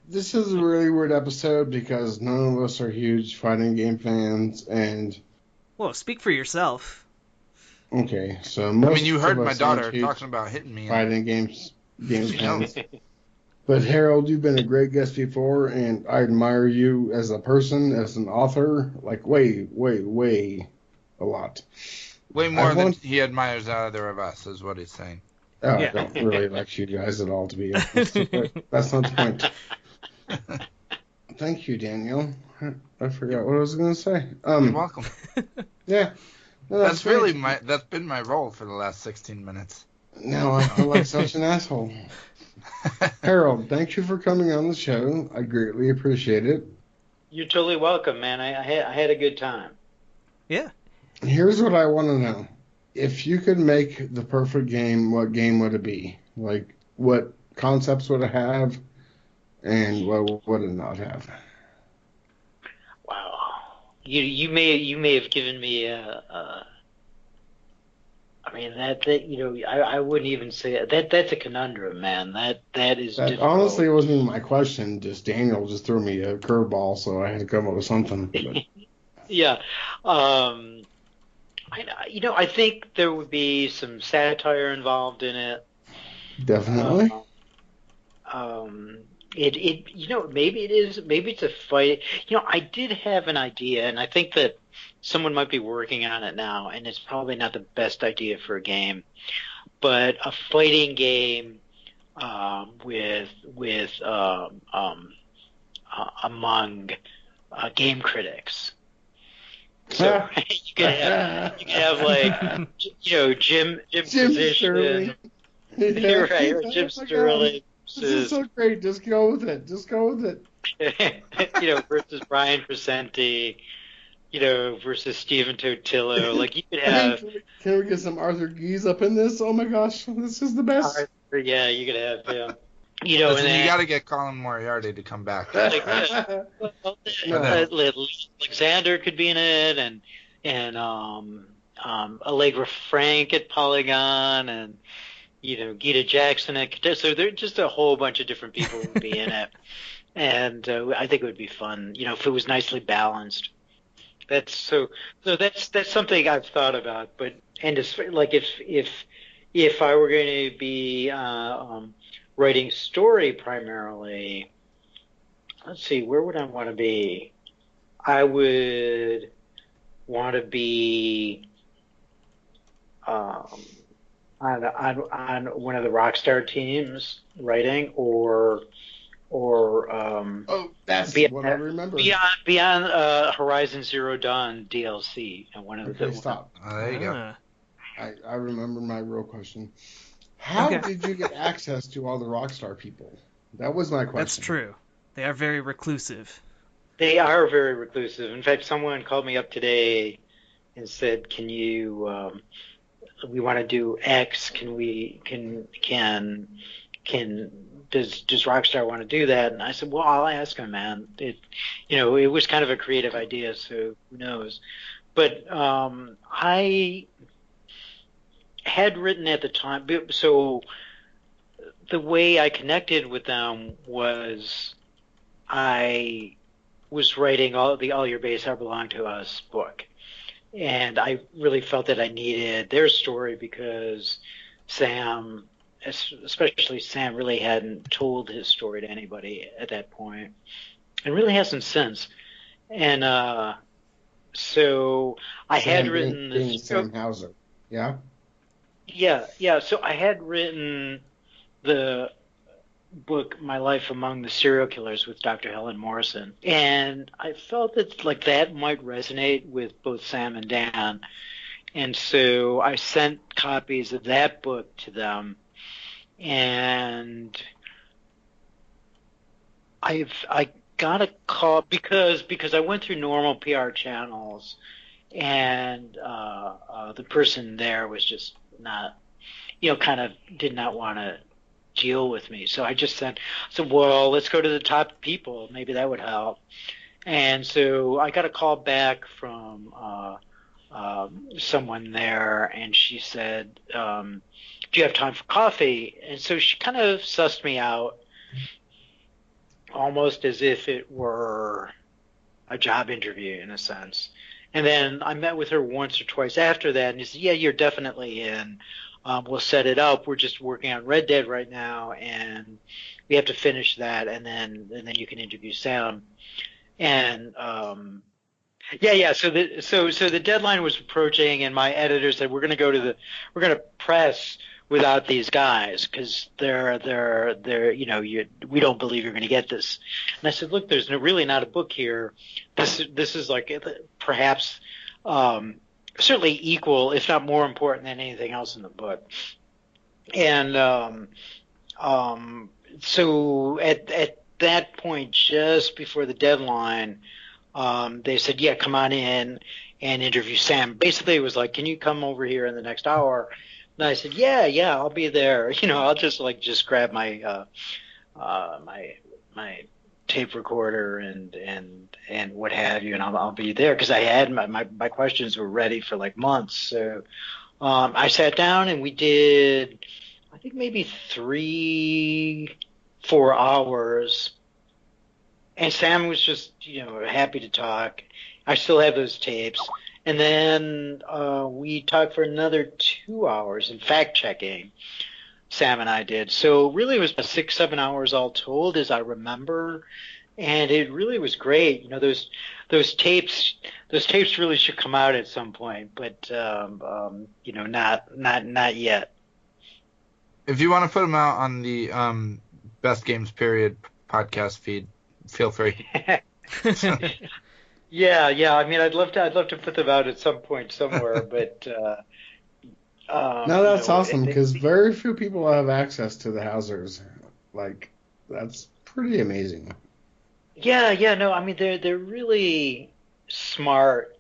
this is a really weird episode because none of us are huge fighting game fans, and... Well, speak for yourself. Okay, so most you heard of my us daughter aren't huge talking about hitting me. Fighting games fans. But Harold, you've been a great guest before, and I admire you as a person, as an author, like way a lot. Way more than he admires either of us, is what he's saying. Oh, yeah. I don't really like you guys at all, to be honest. But that's not the point. Thank you, Daniel. I forgot what I was going to say. You're welcome. Yeah. No, that's been my role for the last 16 minutes. No, I feel like such an asshole. Harold, thank you for coming on the show. I greatly appreciate it. You're totally welcome, man. I had a good time. Yeah. Here's what I want to know. If you could make the perfect game, what game would it be? Like, what concepts would it have, and what would it not have? Wow, you may have given me I mean I wouldn't even say that's a conundrum, man. That is difficult. Honestly, it wasn't even my question. Just Daniel just threw me a curveball, so I had to come up with something. But. Yeah. I think there would be some satire involved in it. Definitely. maybe it is, maybe it's a fight. I did have an idea, and I think that someone might be working on it now, and it's probably not the best idea for a game, but a fighting game with among game critics. So you could have like Jim Position. You're right, or Jim Sterling. This is so great. Just go with it. Versus Brian Crescenti, versus Stephen Totillo. Like you could have. Can we get some Arthur Gies up in this? Oh my gosh, this is the best. Arthur, yeah, you could have him. Listen, you got to get Colin Moriarty to come back. Alexander could be in it, and Allegra Frank at Polygon, and Gita Jackson at so there's just a whole bunch of different people would be in it, and I think it would be fun, if it was nicely balanced. That's that's something I've thought about, but it's like if I were going to be writing story primarily, let's see, where would I want to be? I would want to be on one of the Rockstar teams writing, or that's what I remember. Beyond Horizon Zero Dawn DLC, and one of the stop. There you go. I remember my real question. How did you get access to all the Rockstar people? That was my question. That's true. They are very reclusive. They are very reclusive. In fact, someone called me up today and said, "Can you? We want to do X. Can does Rockstar want to do that?" And I said, "Well, I'll ask him, man. It was kind of a creative idea, so who knows?" But I had written at the time, so the way I connected with them was I was writing All Your Base Are Belong to Us book, and I really felt that I needed their story because Sam, especially Sam, really hadn't told his story to anybody at that point, and really hasn't since. And so I had written this. Sam Hauser, yeah. Yeah. So I had written the book My Life Among the Serial Killers with Dr. Helen Morrison, and I felt that might resonate with both Sam and Dan, and so I sent copies of that book to them, and I got a call because I went through normal PR channels, and the person there was just not, kind of did not want to deal with me. So I just said, well, let's go to the top people. Maybe that would help. And so I got a call back from someone there, and she said, do you have time for coffee? And so she kind of sussed me out, almost as if it were a job interview in a sense. And then I met with her once or twice after that, and she said, yeah, you're definitely in. We'll set it up. We're just working on Red Dead right now, and we have to finish that, and then you can interview Sam. And So the deadline was approaching, and my editor said we're going to press without these guys because they're we don't believe you're going to get this. And I said, look, there's really not a book here. This is like perhaps certainly equal, if not more important than anything else in the book. And so at that point, just before the deadline, they said, yeah, come on in and interview Sam. Basically, it was like, can you come over here in the next hour? And I said, yeah, I'll be there. I'll just grab my my tape recorder and what have you, and I'll be there because I had my questions were ready for like months. So I sat down and we did, I think maybe 3-4 hours, and Sam was just happy to talk. I still have those tapes, and then we talked for another 2 hours in fact checking. Sam and I did. So really, it was about 6, 7 hours all told, as I remember, and it really was great. Those tapes really should come out at some point, but not yet. If you want to put them out on the Best Games Period podcast feed, feel free. Yeah. I mean, I'd love to put them out at some point somewhere, but no, that's awesome because very few people have access to the Housers. Like, that's pretty amazing. Yeah. No, I mean, they're really smart.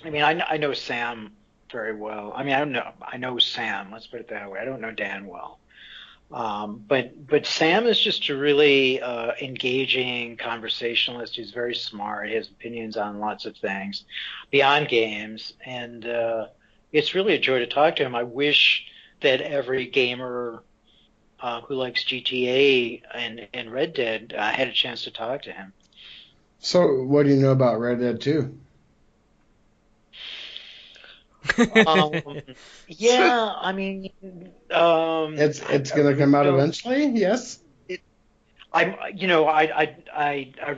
I mean, I know Sam very well. I mean, I know Sam. Let's put it that way. I don't know Dan well. But Sam is just a really engaging conversationalist who's very smart. He has opinions on lots of things beyond games, and it's really a joy to talk to him. I wish that every gamer who likes GTA and Red Dead had a chance to talk to him. So, what do you know about Red Dead 2? Yeah, I mean, it's going to come out eventually. Yes. I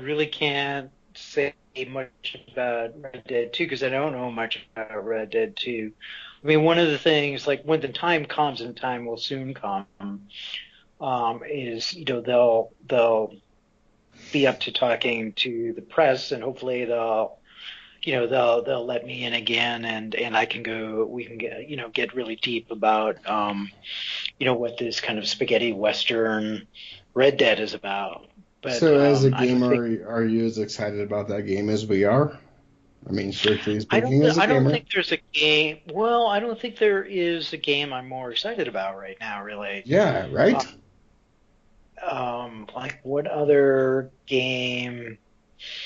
really can't say much about Red Dead 2 because I don't know much about Red Dead 2. I mean, one of the things, like when the time comes, and time will soon come, is they'll be up to talking to the press, and hopefully they'll let me in again, and we can get really deep about what this kind of spaghetti western Red Dead is about. But, so as a gamer, are you as excited about that game as we are? I mean, strictly speaking, as a gamer. I don't think there's a game. Well, I don't think there is a game I'm more excited about right now, really. Yeah, right. Like what other game?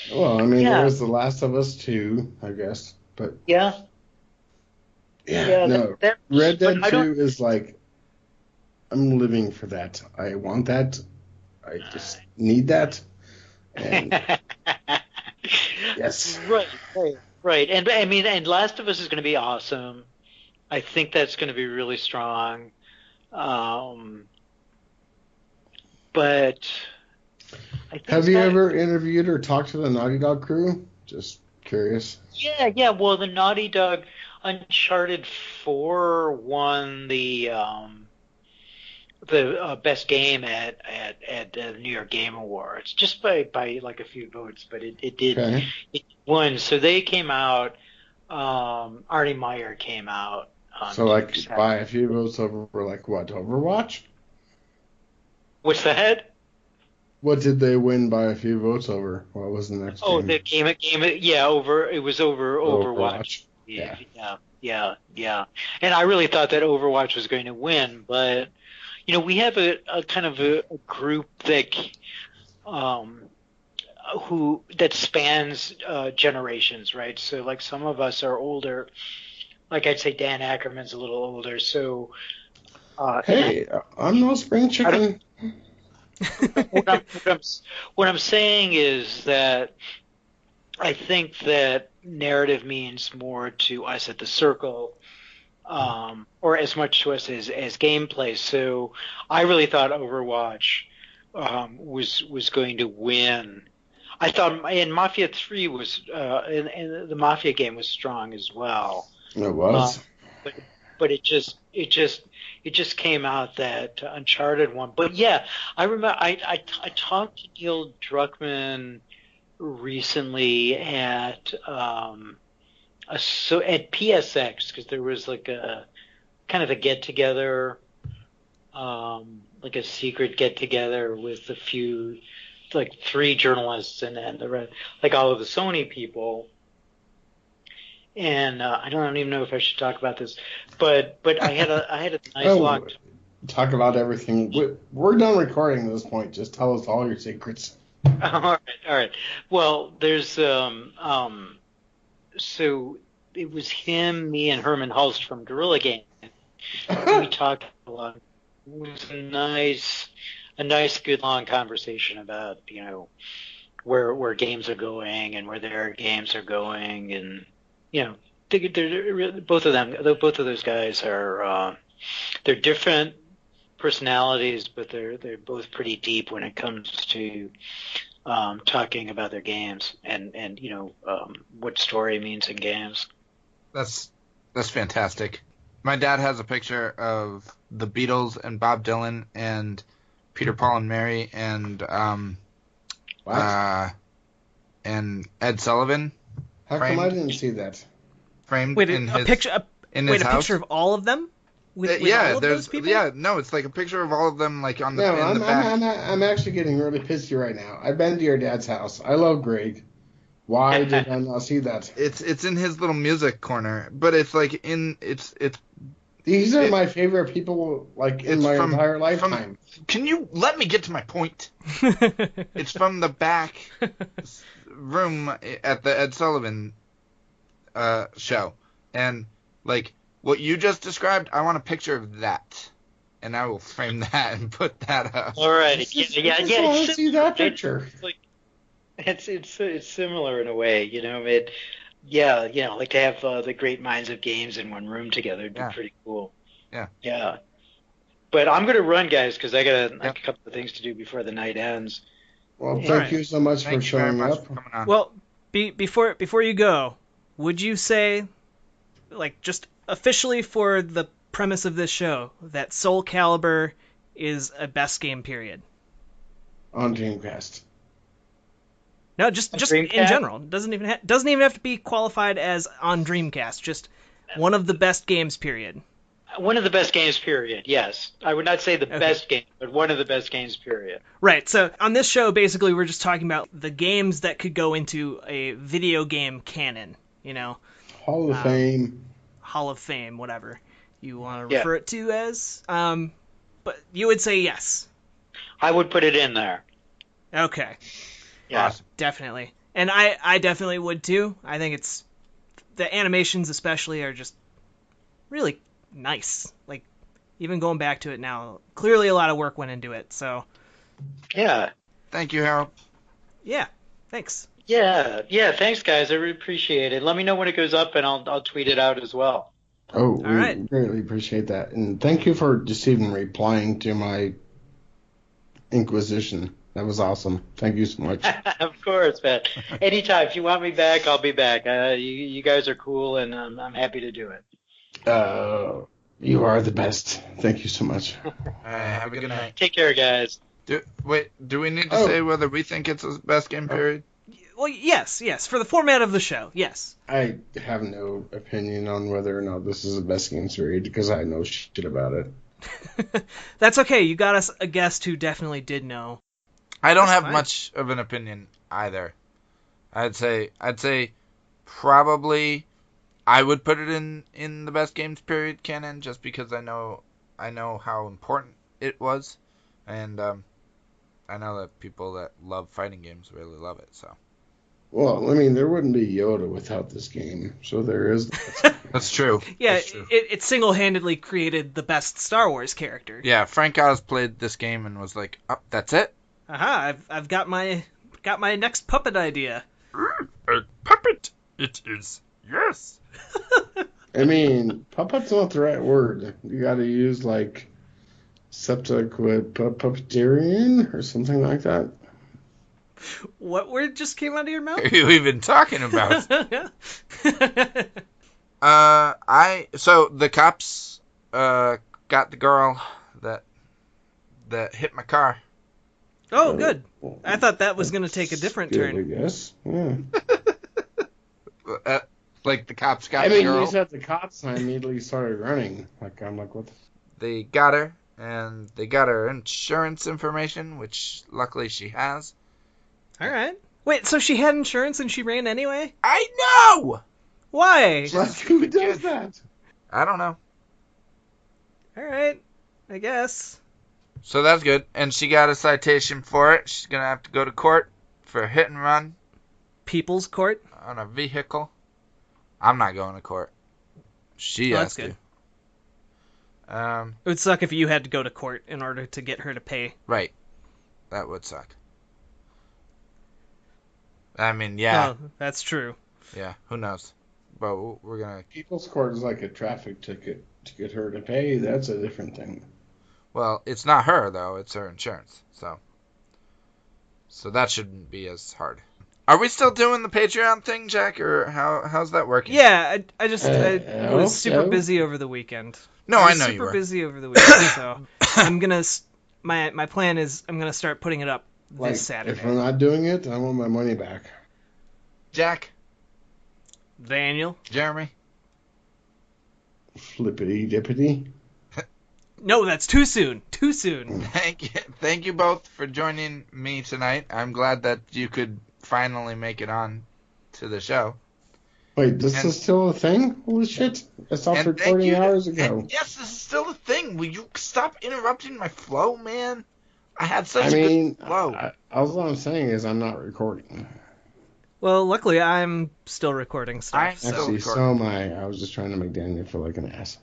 Well, I mean, there was The Last of Us 2, I guess, but yeah, no, Red Dead 2 is like, I'm living for that. I want that. I just need that. And yes. Right. And I mean, and Last of Us is going to be awesome. I think that's going to be really strong. But have you ever interviewed or talked to the Naughty Dog crew? Just curious. Yeah. Well, the Naughty Dog Uncharted 4 won the best game at the New York Game Awards, just by like a few votes, but it did. Okay. It won. So they came out. Arnie Meyer came out. So like by a few votes over like what, Overwatch? What's that? What did they win by a few votes over? What was the next game? The game. It was over Overwatch. Yeah. And I really thought that Overwatch was going to win, but we have a kind of a group that that spans generations, right? So like some of us are older. Like I'd say Dan Ackerman's a little older, so. Hey, I'm no spring chicken. What I'm saying is that I think that narrative means more to us at the Circle, or as much to us as gameplay. So I really thought Overwatch was going to win. I thought, and Mafia 3 was, and the Mafia game was strong as well. It was. But it just came out that Uncharted won. But yeah, I remember I talked to Neil Druckmann recently at PSX, because there was like a kind of a get together, like a secret get together with a few, like 3 journalists and the rest, like all of the Sony people. And I don't even know if I should talk about this, but I had a nice long. Talk about everything. We're done recording at this point. Just tell us all your secrets. All right. Well, there's so it was him, me, and Herman Hulst from Guerrilla Games. We talked a lot. It was a nice, good long conversation about where games are going and where their games are going, and both of those guys are they're different personalities, but they're both pretty deep when it comes to talking about their games and what story means in games. That's fantastic. My dad has a picture of the Beatles and Bob Dylan and Peter, Paul, and Mary and and Ed Sullivan. How come I didn't see that? Framed Wait, in a his picture? in Wait, his a house. picture of all of them? With Yeah, all of there's those people? it's like a picture of all of them, like on the No, in the back. I'm actually getting really pissy right now. I've been to your dad's house. I love Greg. Why did I not see that? It's in his little music corner, but it's like it's These are my favorite people, like, in my entire lifetime. Can you let me get to my point? It's from the back room at the Ed Sullivan show. And, like, what you just described, I want a picture of that. And I will frame that and put that up. All right. I just want to see that picture. It's similar in a way, you know. Like to have the great minds of games in one room together would be pretty cool. Yeah. Yeah. But I'm going to run, guys, because I got a couple of things to do before the night ends. Well, thank you so much for showing up. Well, before you go, would you say, like, just officially for the premise of this show, that Soulcalibur is a best game period? On Dreamcast. No, just in general. Doesn't even have to be qualified as on Dreamcast. Just one of the best games period. One of the best games period. Yes, I would not say the best game, but one of the best games period. Right. So on this show, basically, we're just talking about the games that could go into a video game canon. You know, Hall of Fame. Hall of Fame, whatever you want to refer it to as. But you would say yes. I would put it in there. Okay. Yeah, awesome. Definitely. And I definitely would too. I think it's the animations especially are just really nice. Like, even going back to it now, clearly a lot of work went into it. So yeah. Thank you, Harold. Yeah, thanks. Yeah, thanks, guys. I really appreciate it. Let me know when it goes up, and I'll tweet it out as well. Oh, all right. Greatly appreciate that. And thank you for just even replying to my Inquisition. That was awesome. Thank you so much. Of course, man. Anytime. If you want me back, I'll be back. You guys are cool, and I'm happy to do it. You are the best. Thank you so much. Have a good night. Take care, guys. Do we need to say whether we think it's the best game period? Well, yes. For the format of the show, yes. I have no opinion on whether or not this is the best game period because I know shit about it. That's okay. You got us a guest who definitely did know. I don't have much of an opinion either. I'd say probably I would put it in the best games period canon just because I know how important it was, and I know that people that love fighting games really love it. So. Well, I mean, there wouldn't be Yoda without this game, so there is that. That's true. Yeah, That's true. It single-handedly created the best Star Wars character. Yeah, Frank Oz played this game and was like, "Oh, that's it." Aha! I've got my next puppet idea. A puppet, it is. Yes. I mean, puppet's not the right word. You got to use like subsequent puppeteering or something like that. What word just came out of your mouth? What are you even talking about? So the cops got the girl that hit my car. Oh, good. I thought that was going to take a different turn. I guess. Yeah. Like the cops got the girl. I mean, you said the cops, and I immediately started running. I'm like, what the? They got her, and they got her insurance information, which luckily she has. All right. Wait, so she had insurance and she ran anyway? I know! Why? Who does that? I don't know. All right. I guess. So that's good. And she got a citation for it. She's going to have to go to court for hit and run. People's court? On a vehicle. I'm not going to court. She has to. It would suck if you had to go to court in order to get her to pay. Right. That would suck. I mean, yeah. Oh, that's true. Yeah, who knows? But we're going to... People's court is like a traffic ticket. to get her to pay, that's a different thing. Well, it's not her though; it's her insurance. So that shouldn't be as hard. Are we still doing the Patreon thing, Jack, or how's that working? Yeah, I was super so? busy over the weekend. No, I know you were. Super busy over the weekend, so I'm gonna. My plan is I'm gonna start putting it up this Saturday. If I'm not doing it, I want my money back. Jack, Daniel, Jeremy, Flippity dippity. no, that's too soon. Too soon. Thank you both for joining me tonight. I'm glad that you could finally make it on to the show. Wait, this is still a thing? Holy shit! I stopped recording hours ago. Yes, this is still a thing. Will you stop interrupting my flow, man? I had such a good flow. All I'm saying is I'm not recording. Well, luckily I'm still recording stuff. Actually, so am I. I was just trying to make Daniel feel like an ass.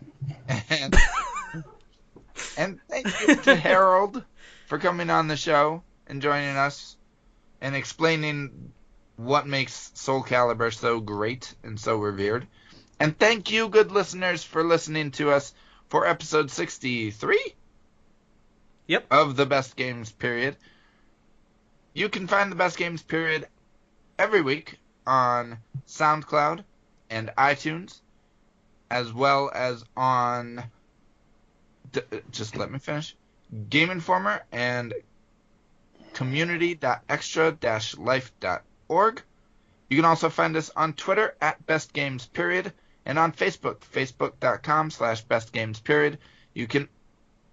And thank you to Harold for coming on the show and joining us and explaining what makes Soulcalibur so great and so revered. And thank you, good listeners, for listening to us for episode 63 of the Best Games Period. You can find the Best Games Period every week on SoundCloud and iTunes, as well as on, just let me finish, Game Informer and community.extra-life.org. You can also find us on Twitter at Best Games Period and on Facebook, facebook.com/bestgamesperiod. You can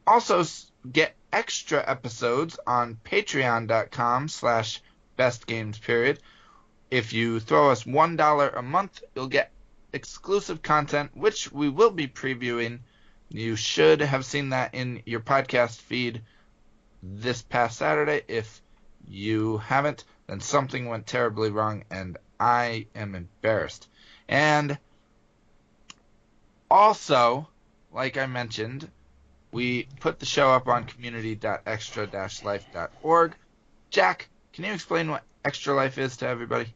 also get extra episodes on patreon.com/bestgamesperiod. If you throw us $1 a month, you'll get exclusive content, which we will be previewing. You should have seen that in your podcast feed this past Saturday. If you haven't, then something went terribly wrong, and I am embarrassed. And also, like I mentioned, we put the show up on community.extra-life.org. Jack, can you explain what Extra Life is to everybody?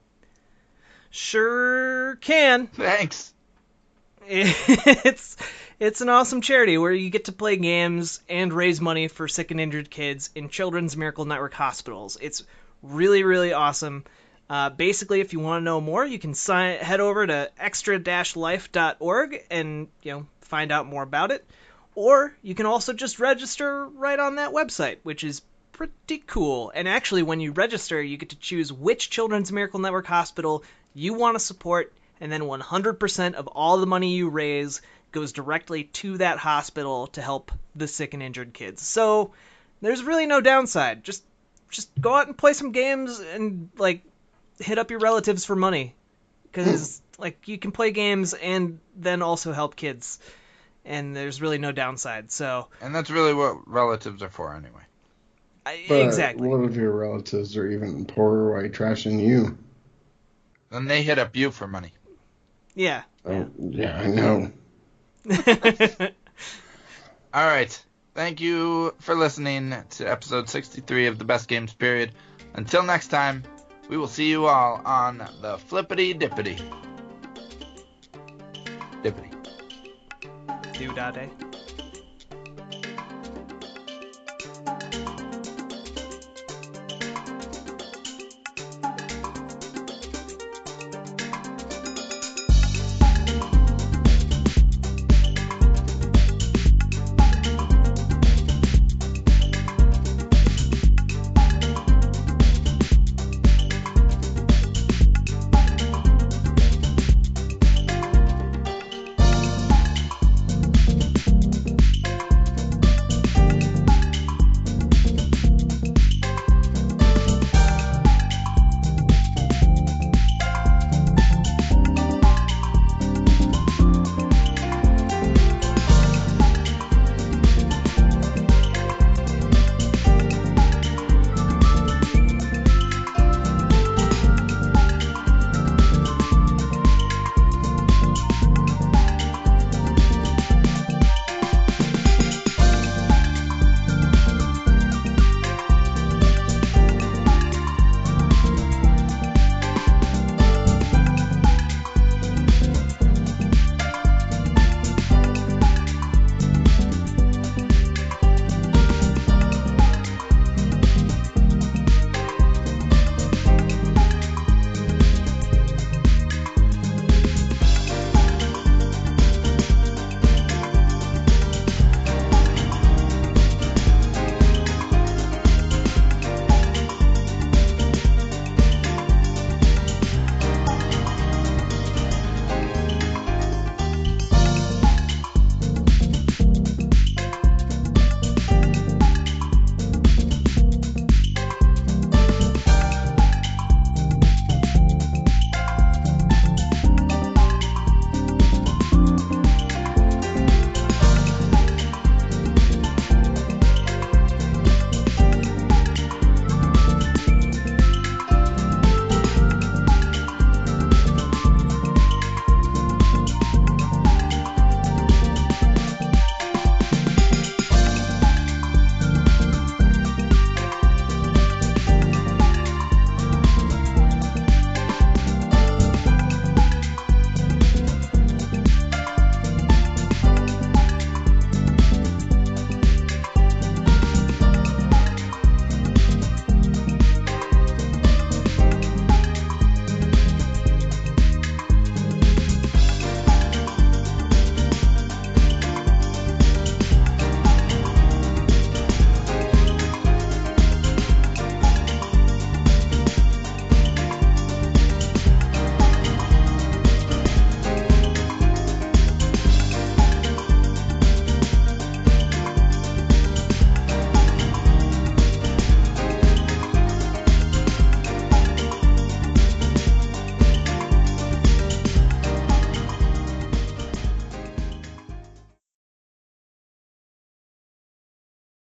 Sure can. Thanks. It's an awesome charity where you get to play games and raise money for sick and injured kids in Children's Miracle Network hospitals. It's really, really awesome. Basically, if you want to know more, you can head over to extra-life.org and find out more about it. Or you can also just register right on that website, which is pretty cool. And actually, when you register, you get to choose which Children's Miracle Network hospital you want to support, and then 100% of all the money you raise goes directly to that hospital to help the sick and injured kids. So there's really no downside. Just go out and play some games and hit up your relatives for money, because you can play games and then also help kids, and there's really no downside. So, and that's really what relatives are for anyway. Exactly. What if your relatives are even poorer while trashing you? Then they hit up you for money. Yeah. Yeah, I know. All right. Thank you for listening to episode 63 of the Best Games Period. Until next time, we will see you all on the flippity dippity. Do-da-day.